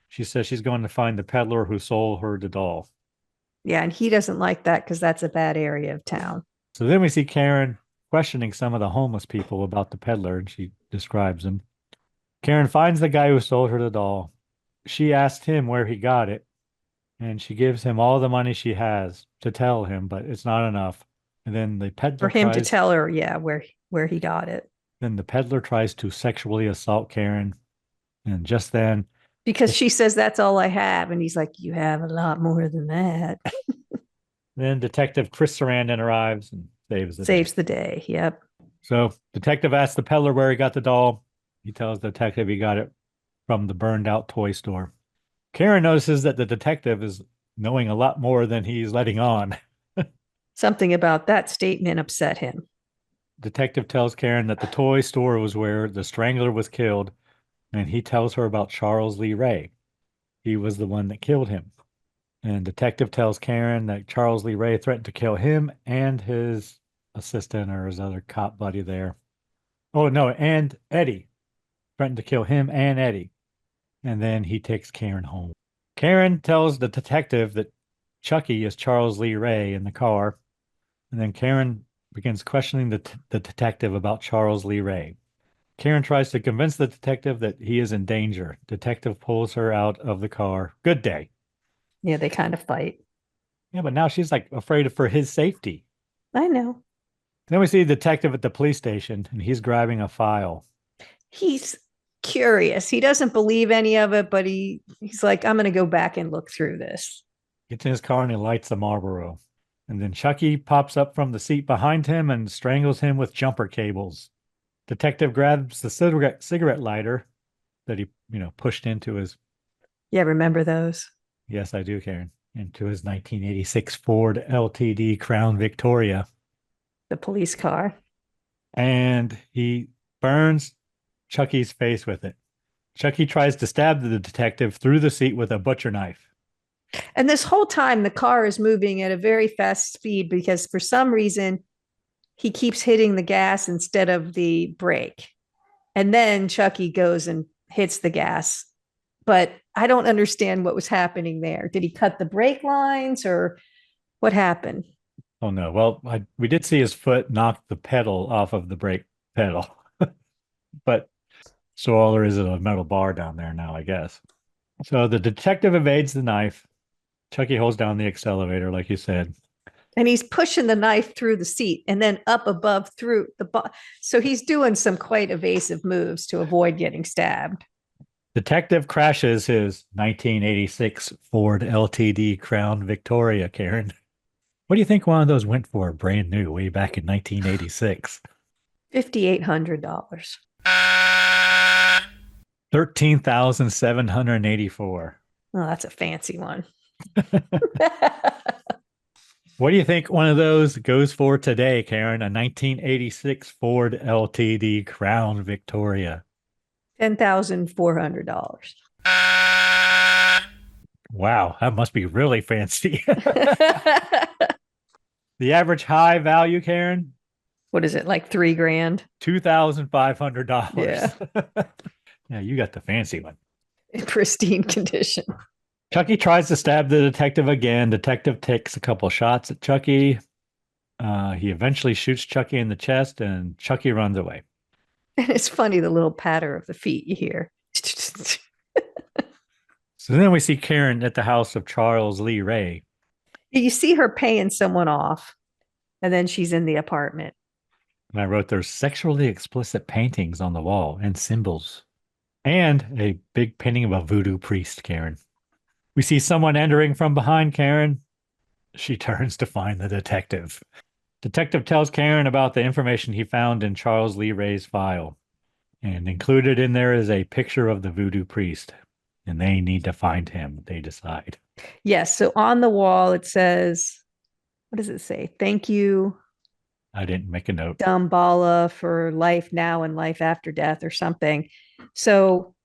She says she's going to find the peddler who sold her the doll.
Yeah, and he doesn't like that because that's a bad area of town.
So then we see Karen questioning some of the homeless people about the peddler, and she describes him. Karen finds the guy who sold her the doll. She asks him where he got it, and she gives him all the money she has to tell him, but it's not enough. And then the
For
peddler
him to
tries,
tell her, yeah, where he got it.
then the peddler tries to sexually assault Karen. And just then,
Because she says that's all I have. And he's like, you have a lot more than that.
then Detective Chris Sarandon arrives and saves the
Saves
day.
the day. Yep.
So detective asks the peddler where he got the doll. He tells the detective he got it from the burned out toy store. Karen notices that the detective is knowing a lot more than he's letting on.
Something about that statement upset him.
Detective tells Karen that the toy store was where the strangler was killed, and he tells her about Charles Lee Ray. He was the one that killed him. And detective tells Karen that Charles Lee Ray threatened to kill him and his assistant or his other cop buddy there. Oh, no, and Eddie. Threatened to kill him and Eddie. And then he takes Karen home. Karen tells the detective that Chucky is Charles Lee Ray in the car. And then Karen begins questioning the detective about Charles Lee Ray. Karen tries to convince the detective that he is in danger. Detective pulls her out of the car. Good day.
Yeah, they kind of fight.
Yeah, but now she's like afraid for his safety.
I know.
Then we see the detective at the police station, and he's grabbing a file.
He's curious. He doesn't believe any of it, but he's like, I'm going to go back and look through this.
Gets in his car and he lights a Marlboro. And then Chucky pops up from the seat behind him and strangles him with jumper cables. Detective grabs the cigarette lighter that he, pushed into his.
Yeah, remember those?
Yes, I do, Karen. Into his 1986 Ford LTD Crown Victoria.
The police car.
And he burns Chucky's face with it. Chucky tries to stab the detective through the seat with a butcher knife.
And this whole time, the car is moving at a very fast speed because for some reason, he keeps hitting the gas instead of the brake. And then Chucky goes and hits the gas. But I don't understand what was happening there. Did he cut the brake lines or what happened?
Oh, no. Well, we did see his foot knock the pedal off of the brake pedal. But so all there is a metal bar down there now, I guess. So the detective evades the knife. Chucky holds down the accelerator, like you said.
And he's pushing the knife through the seat and then up above through so he's doing some quite evasive moves to avoid getting stabbed.
Detective crashes his 1986 Ford LTD Crown Victoria, Karen. What do you think one of those went for brand new way back in 1986?
$5,800.
$13,784.
Oh, that's a fancy one.
What do you think one of those goes for today, Karen? A 1986 Ford LTD Crown Victoria.
$10,400.
Wow, that must be really fancy. The average high value, Karen?
What is it, like $3,000?
$2,500.
Yeah.
Yeah, you got the fancy one.
In pristine condition.
Chucky tries to stab the detective again. Detective takes a couple shots at Chucky. He eventually shoots Chucky in the chest, and Chucky runs away.
And it's funny, the little patter of the feet you hear.
So then we see Karen at the house of Charles Lee Ray.
You see her paying someone off, and then she's in the apartment.
And I wrote, there's sexually explicit paintings on the wall and symbols. And a big painting of a voodoo priest, Karen. We see someone entering from behind Karen. She turns to find the detective. Detective tells Karen about the information he found in Charles Lee Ray's file. And included in there is a picture of the voodoo priest. And they need to find him, they decide.
Yes. So on the wall, it says, what does it say? Thank you,
I didn't make a note.
Damballa, for life now and life after death or something. So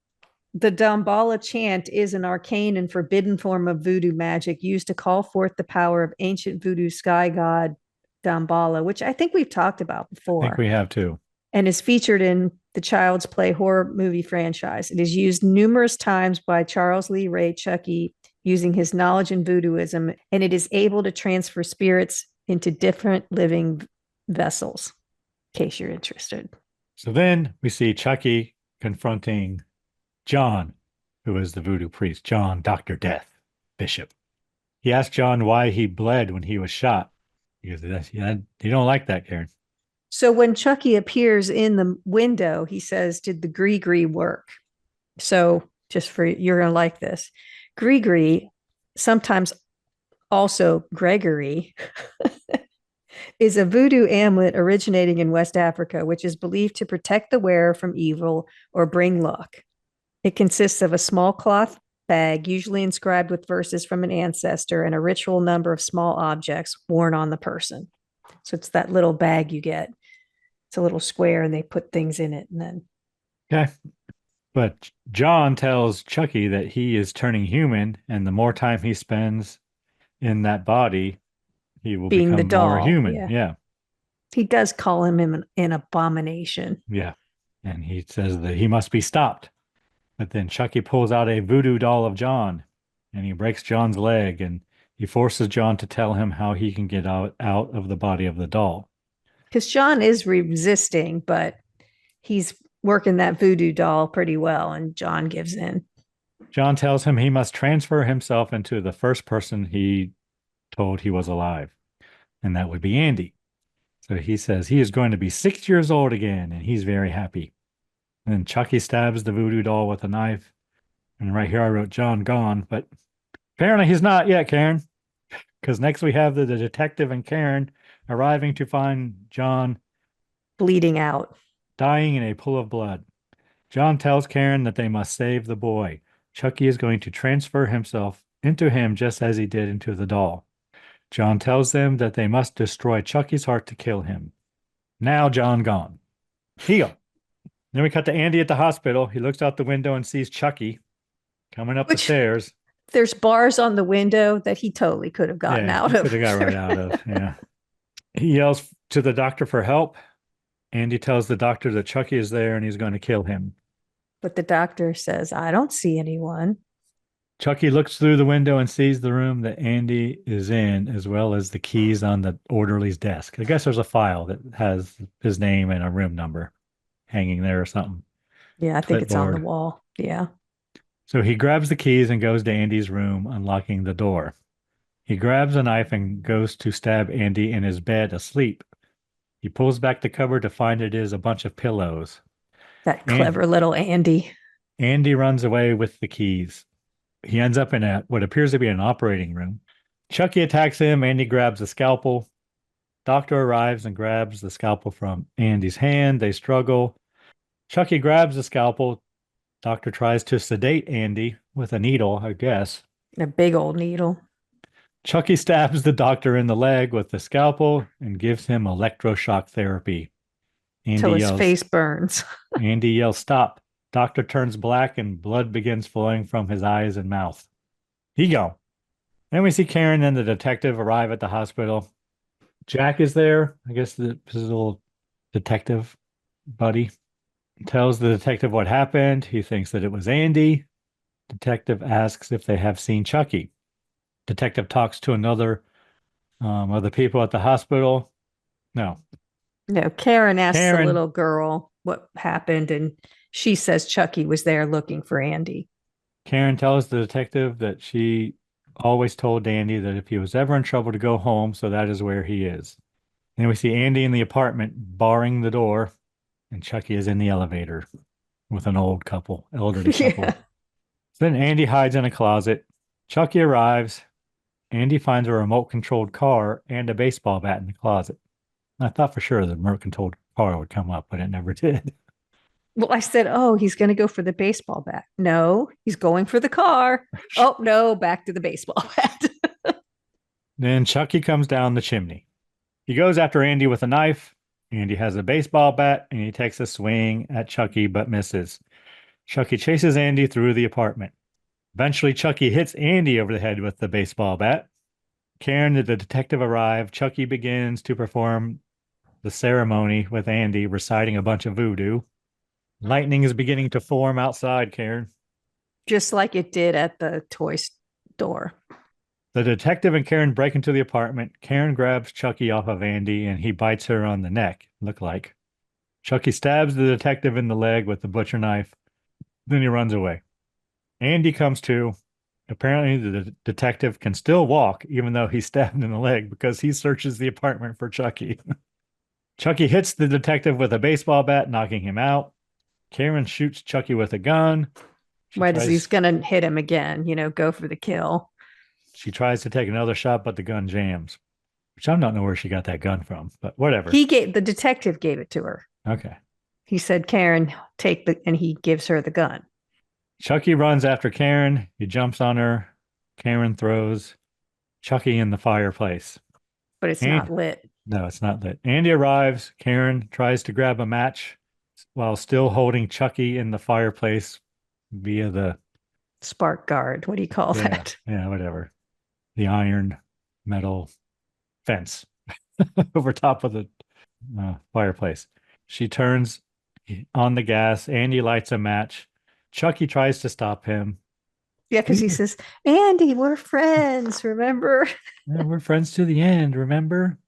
The Damballa chant is an arcane and forbidden form of voodoo magic used to call forth the power of ancient voodoo sky god Damballa, which I think we've talked about before.
I think we have too.
And is featured in the Child's Play horror movie franchise. It is used numerous times by Charles Lee Ray Chucky using his knowledge in voodooism, and it is able to transfer spirits into different living vessels, in case you're interested.
So then we see Chucky confronting John, who is the voodoo priest, John, Dr. Death, Bishop. He asked John why he bled when he was shot. He goes, yeah, you don't like that, Karen.
So when Chucky appears in the window, he says, did the Gree work? So just for, you're going to like this. Gree, sometimes also Gregory, is a voodoo amulet originating in West Africa, which is believed to protect the wearer from evil or bring luck. It consists of a small cloth bag, usually inscribed with verses from an ancestor, and a ritual number of small objects worn on the person. So it's that little bag you get. It's a little square and they put things in it. And then.
Okay. But John tells Chucky that he is turning human, and the more time he spends in that body, he will
being
become
the doll,
more human. Yeah.
He does call him an abomination.
Yeah. And he says that he must be stopped. But then Chucky pulls out a voodoo doll of John, and he breaks John's leg, and he forces John to tell him how he can get out of the body of the doll.
Because John is resisting, but he's working that voodoo doll pretty well, and John gives in.
John tells him he must transfer himself into the first person he told he was alive, and that would be Andy. So he says he is going to be 6 years old again, and he's very happy. And then Chucky stabs the voodoo doll with a knife. And right here I wrote John gone, but apparently he's not yet, Karen. Because next we have the detective and Karen arriving to find John
bleeding out,
dying in a pool of blood. John tells Karen that they must save the boy. Chucky is going to transfer himself into him just as he did into the doll. John tells them that they must destroy Chucky's heart to kill him. Now John gone. Heal. Then we cut to Andy at the hospital. He looks out the window and sees Chucky coming up the stairs.
There's bars on the window that he totally could have gotten out of.
Could have got right out of, yeah. He yells to the doctor for help. Andy tells the doctor that Chucky is there and he's going to kill him.
But the doctor says, I don't see anyone.
Chucky looks through the window and sees the room that Andy is in, as well as the keys on the orderly's desk. I guess there's a file that has his name and a room number hanging there or something.
Yeah, I think it's on the wall. Yeah.
So he grabs the keys and goes to Andy's room, unlocking the door. He grabs a knife and goes to stab Andy in his bed asleep. He pulls back the cover to find it is a bunch of pillows.
That clever little Andy.
Andy runs away with the keys. He ends up in what appears to be an operating room. Chucky attacks him. Andy grabs a scalpel. Doctor arrives and grabs the scalpel from Andy's hand. They struggle. Chucky grabs the scalpel. Doctor tries to sedate Andy with a needle, I guess.
A big old needle.
Chucky stabs the doctor in the leg with the scalpel and gives him electroshock therapy.
Until his face burns.
Andy yells, "Stop." Doctor turns black and blood begins flowing from his eyes and mouth. He go. Then we see Karen and the detective arrive at the hospital. Jack is there. I guess his little detective buddy. Tells the detective what happened. He thinks that it was Andy. Detective asks if they have seen Chucky. Detective talks to another other people at the hospital. No,
Karen asks the little girl what happened, and she says Chucky was there looking for Andy.
Karen tells the detective that she always told Andy that if he was ever in trouble to go home, so that is where he is. Then we see Andy in the apartment barring the door, and Chucky is in the elevator with an elderly couple. So then Andy hides in a closet. Chucky arrives. Andy finds a remote-controlled car and a baseball bat in the closet. I thought for sure the remote-controlled car would come up, but it never did.
Well, I said, he's going to go for the baseball bat. No, he's going for the car. Oh, no, back to the baseball bat.
Then Chucky comes down the chimney. He goes after Andy with a knife. Andy has a baseball bat, and he takes a swing at Chucky, but misses.
Chucky chases Andy through the apartment. Eventually, Chucky hits Andy over the head with the baseball bat. Karen, the detective, arrive. Chucky begins to perform the ceremony with Andy reciting a bunch of voodoo. Lightning is beginning to form outside, Karen.
Just like it did at the toy store.
The detective and Karen break into the apartment. Karen grabs Chucky off of Andy and he bites her on the neck, look like. Chucky stabs the detective in the leg with the butcher knife. Then he runs away. Andy comes to. Apparently, the detective can still walk, even though he's stabbed in the leg, because he searches the apartment for Chucky. Chucky hits the detective with a baseball bat, knocking him out. Karen shoots Chucky with a gun.
He's going to hit him again, go for the kill.
She tries to take another shot, but the gun jams, which I don't know where she got that gun from, but whatever.
The detective gave it to her.
Okay.
He said, Karen, and he gives her the gun.
Chucky runs after Karen. He jumps on her. Karen throws Chucky in the fireplace.
But it's not lit.
No, it's not lit. Andy arrives. Karen tries to grab a match while still holding Chucky in the fireplace via the
spark guard. What do you call that?
Yeah, whatever. The iron metal fence over top of the fireplace. She turns on the gas. Andy lights a match. Chucky tries to stop him.
Yeah, because he says, Andy, we're friends, remember?
Yeah, we're friends to the end, remember?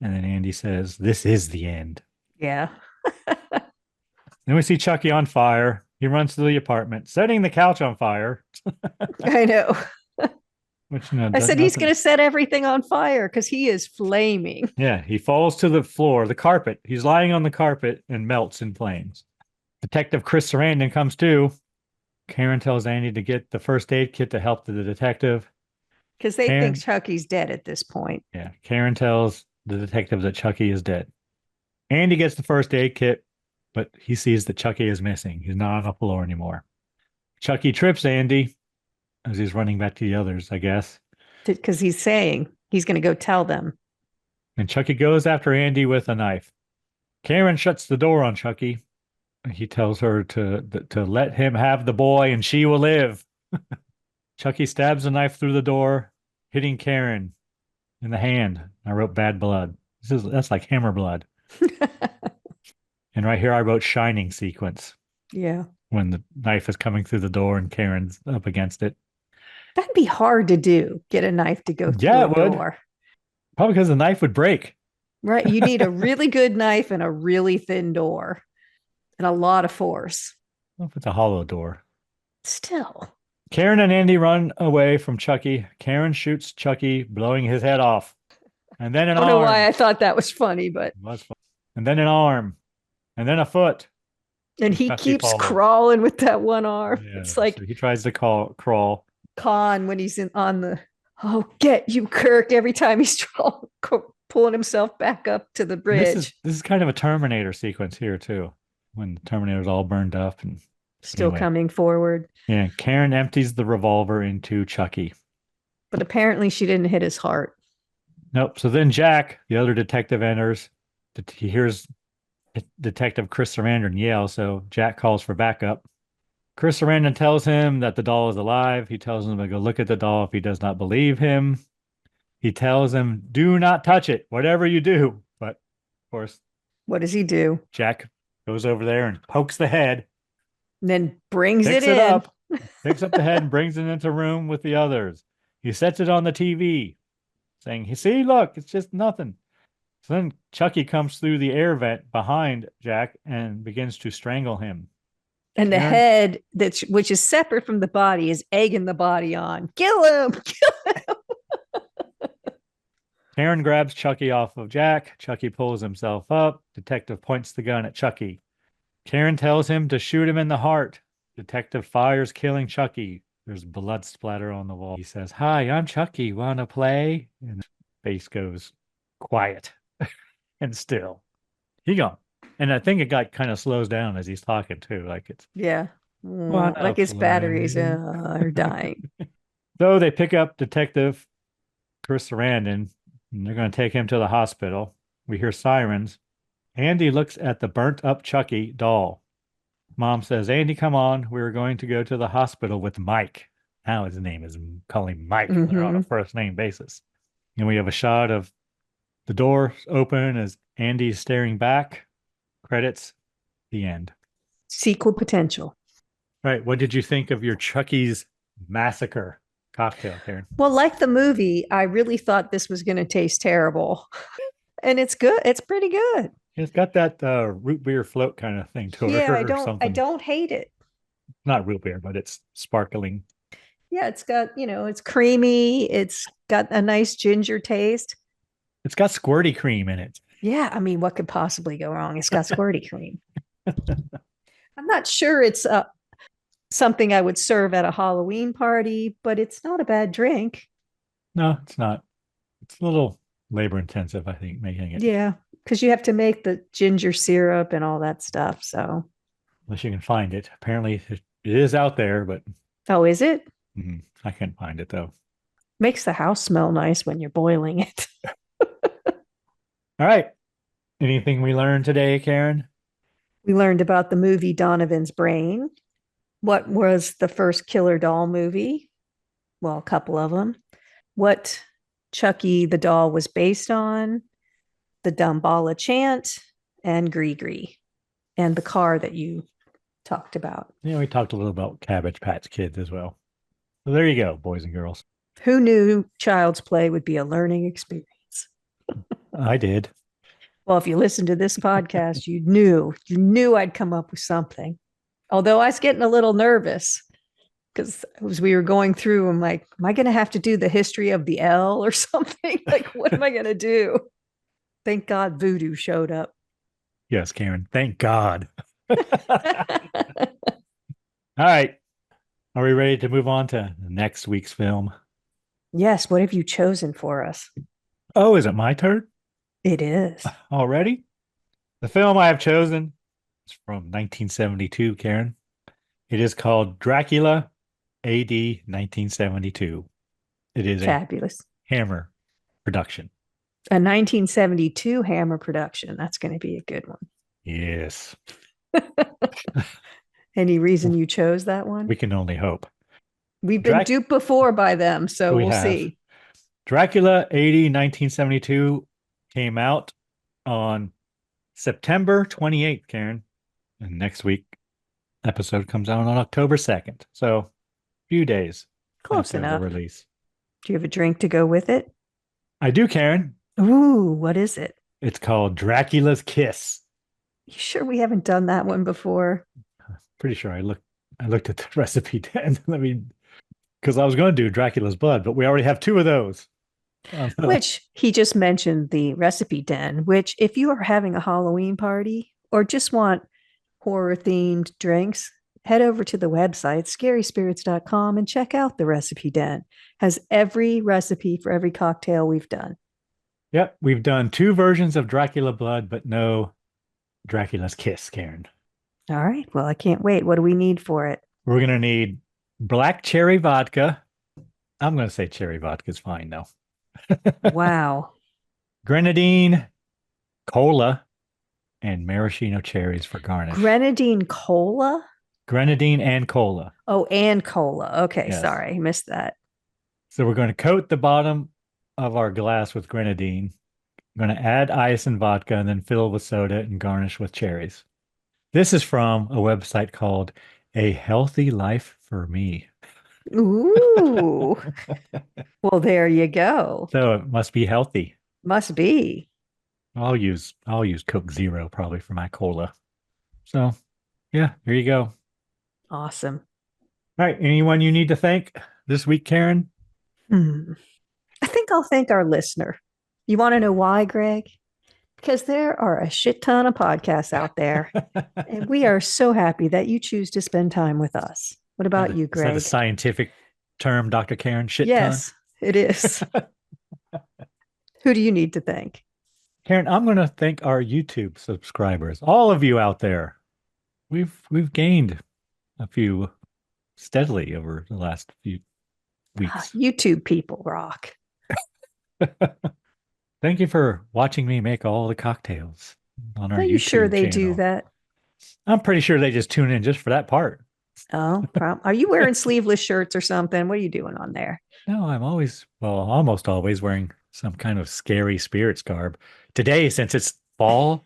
And then Andy says, this is the end.
Yeah.
Then we see Chucky on fire. He runs to the apartment, setting the couch on fire.
I know.
Which,
I said he's going to set everything on fire because he is flaming.
Yeah, he falls to the floor, the carpet. He's lying on the carpet and melts in flames. Detective Chris Sarandon comes to. Karen tells Andy to get the first aid kit to help the detective.
Because they think Chucky's dead at this point.
Yeah, Karen tells the detective that Chucky is dead. Andy gets the first aid kit, but he sees that Chucky is missing. He's not on the floor anymore. Chucky trips Andy as he's running back to the others, I guess.
Because he's saying he's going to go tell them.
And Chucky goes after Andy with a knife. Karen shuts the door on Chucky. He tells her to let him have the boy and she will live. Chucky stabs a knife through the door, hitting Karen in the hand. I wrote bad blood. That's like hammer blood. And right here I wrote shining sequence.
Yeah.
When the knife is coming through the door and Karen's up against it.
That'd be hard to do. Get a knife to go through a door.
Probably because the knife would break.
Right. You need a really good knife and a really thin door. And a lot of force.
Well, if it's a hollow door.
Still.
Karen and Andy run away from Chucky. Karen shoots Chucky, blowing his head off. And then an arm.
I don't know why I thought that was funny, but.
It was fun. And then an arm. And then a foot.
And he keeps crawling with that one arm.
Yeah,
it's like.
So he tries to crawl.
Con when he's on the. Oh, get you, Kirk. Every time he's pulling himself back up to the bridge.
This is kind of a Terminator sequence here, too. When the Terminator's all burned up and
still coming forward.
Yeah, Karen empties the revolver into Chucky.
But apparently she didn't hit his heart.
Nope. So then Jack, the other detective, enters. He hears Detective Chris Sarandon yell, so Jack calls for backup. Chris Sarandon tells him that the doll is alive. He tells him to go look at the doll if he does not believe him. He tells him, do not touch it, whatever you do. But, of course.
What does he do?
Jack goes over there and pokes the head.
And then brings it in.
Picks up the head and brings it into the room with the others. He sets it on the TV, saying, see, look, it's just nothing. So then Chucky comes through the air vent behind Jack and begins to strangle him.
And the head, which is separate from the body, is egging the body on. Kill him! Kill him!
Karen grabs Chucky off of Jack. Chucky pulls himself up. Detective points the gun at Chucky. Karen tells him to shoot him in the heart. Detective fires, killing Chucky. There's blood splatter on the wall. He says, hi, I'm Chucky. Wanna play? And his face goes quiet and still. He gone. And I think it kind of slows down as he's talking too. Like it's
like his batteries are dying.
So they pick up Detective Chris Sarandon and they're going to take him to the hospital. We hear sirens. Andy looks at the burnt up Chucky doll. Mom says, Andy, come on. We're going to go to the hospital with Mike. Now his name is calling Mike. They're on a first name basis. And we have a shot of the door open as Andy's staring back. Credits, the end.
Sequel potential.
Right. What did you think of your Chucky's Massacre cocktail, Karen?
Well, like the movie, I really thought this was going to taste terrible. And it's good. It's pretty good.
It's got that root beer float kind of thing to it,
Yeah,
or something.
I don't hate it.
Not root beer, but it's sparkling.
Yeah, it's got, it's creamy. It's got a nice ginger taste.
It's got squirty cream in it.
Yeah, I mean, what could possibly go wrong? It's got squirty cream. I'm not sure it's something I would serve at a Halloween party, but it's not a bad drink.
No, it's not. It's a little labor intensive, I think, making it.
Yeah, because you have to make the ginger syrup and all that stuff. So,
unless you can find it. Apparently, it is out there, but.
Oh, is it?
I can't find it, though.
Makes the house smell nice when you're boiling it.
All right. Anything we learned today, Karen?
We learned about the movie Donovan's Brain. What was the first killer doll movie? Well, a couple of them. What Chucky the doll was based on, the Damballa chant, and Gree, and the car that you talked about.
Yeah, we talked a little about Cabbage Patch Kids as well. So there you go, boys and girls.
Who knew Child's Play would be a learning experience?
I did.
Well, if you listen to this podcast, you knew I'd come up with something. Although I was getting a little nervous because as we were going through, I'm like, am I going to have to do the history of the L or something? Like, what am I going to do? Thank God Voodoo showed up.
Yes, Karen. Thank God. All right. Are we ready to move on to next week's film?
Yes. What have you chosen for us?
Oh, is it my turn?
It is.
Already? The film I have chosen is from 1972, Karen. It is called Dracula AD 1972. It is
fabulous.
A Hammer production.
A 1972 Hammer production. That's going to be a good one.
Yes.
Any reason you chose that one?
We can only hope.
We've been duped before by them, so we'll see.
Dracula AD 1972 came out on September 28th, Karen. And next week episode comes out on October 2nd. So a few days.
Close enough.
The release.
Do you have a drink to go with it?
I do, Karen.
Ooh, what is it?
It's called Dracula's Kiss.
You sure we haven't done that one before?
Pretty sure I looked at the recipe and because I was going to do Dracula's Blood, but we already have two of those.
Which he just mentioned the recipe den, which if you are having a Halloween party or just want horror themed drinks, head over to the website, scaryspirits.com, and check out the recipe den. Has every recipe for every cocktail we've done.
Yep. We've done two versions of Dracula Blood, but no Dracula's Kiss, Karen.
All right. Well, I can't wait. What do we need for it?
We're going to need black cherry vodka. I'm going to say cherry vodka is fine now.
Wow.
Grenadine, cola, and maraschino cherries for garnish.
Grenadine cola?
Grenadine and cola.
Oh, and cola. Okay,
yes.
Sorry, I missed that.
So we're going to coat the bottom of our glass with grenadine. I'm going to add ice and vodka and then fill with soda and garnish with cherries. This is from a website called A Healthy Life for Me.
Ooh. Well, there you go.
So it must be healthy.
Must be.
I'll use Coke Zero probably for my cola. So, yeah, there you go.
Awesome.
All right. Anyone you need to thank this week, Karen?
I think I'll thank our listener. You want to know why, Greg? Because there are a shit ton of podcasts out there. And we are so happy that you choose to spend time with us. What about you, Greg?
Is that a scientific term, Dr. Karen? Shit
yes,
ton?
It is. Who do you need to thank?
Karen, I'm going to thank our YouTube subscribers. All of you out there. We've gained a few steadily over the last few weeks.
YouTube people rock.
Thank you for watching me make all the cocktails on our YouTube
Are you sure they
channel.
do that?
I'm pretty sure they just tune in just for that part.
Oh, are you wearing sleeveless shirts or something? What are you doing on there?
No, I'm almost always wearing some kind of scary spirits garb. Today, since it's fall,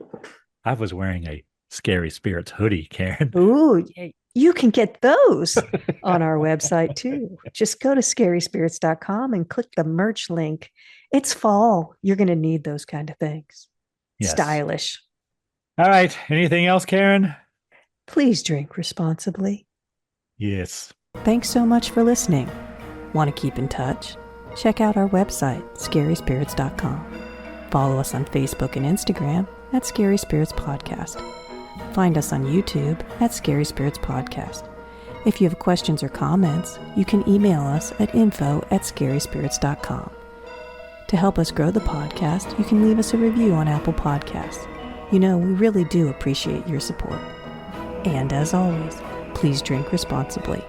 I was wearing a scary spirits hoodie, Karen.
Ooh, you can get those on our website too. Just go to scaryspirits.com and click the merch link. It's fall. You're going to need those kind of things.
Yes.
Stylish.
All right. Anything else, Karen?
Please drink responsibly.
Yes.
Thanks so much for listening. Want to keep in touch? Check out our website, scaryspirits.com. Follow us on Facebook and Instagram at Scary Spirits Podcast. Find us on YouTube at Scary Spirits Podcast. If you have questions or comments, you can email us at info@scaryspirits.com. To help us grow the podcast, you can leave us a review on Apple Podcasts. You know, we really do appreciate your support. And as always, please drink responsibly.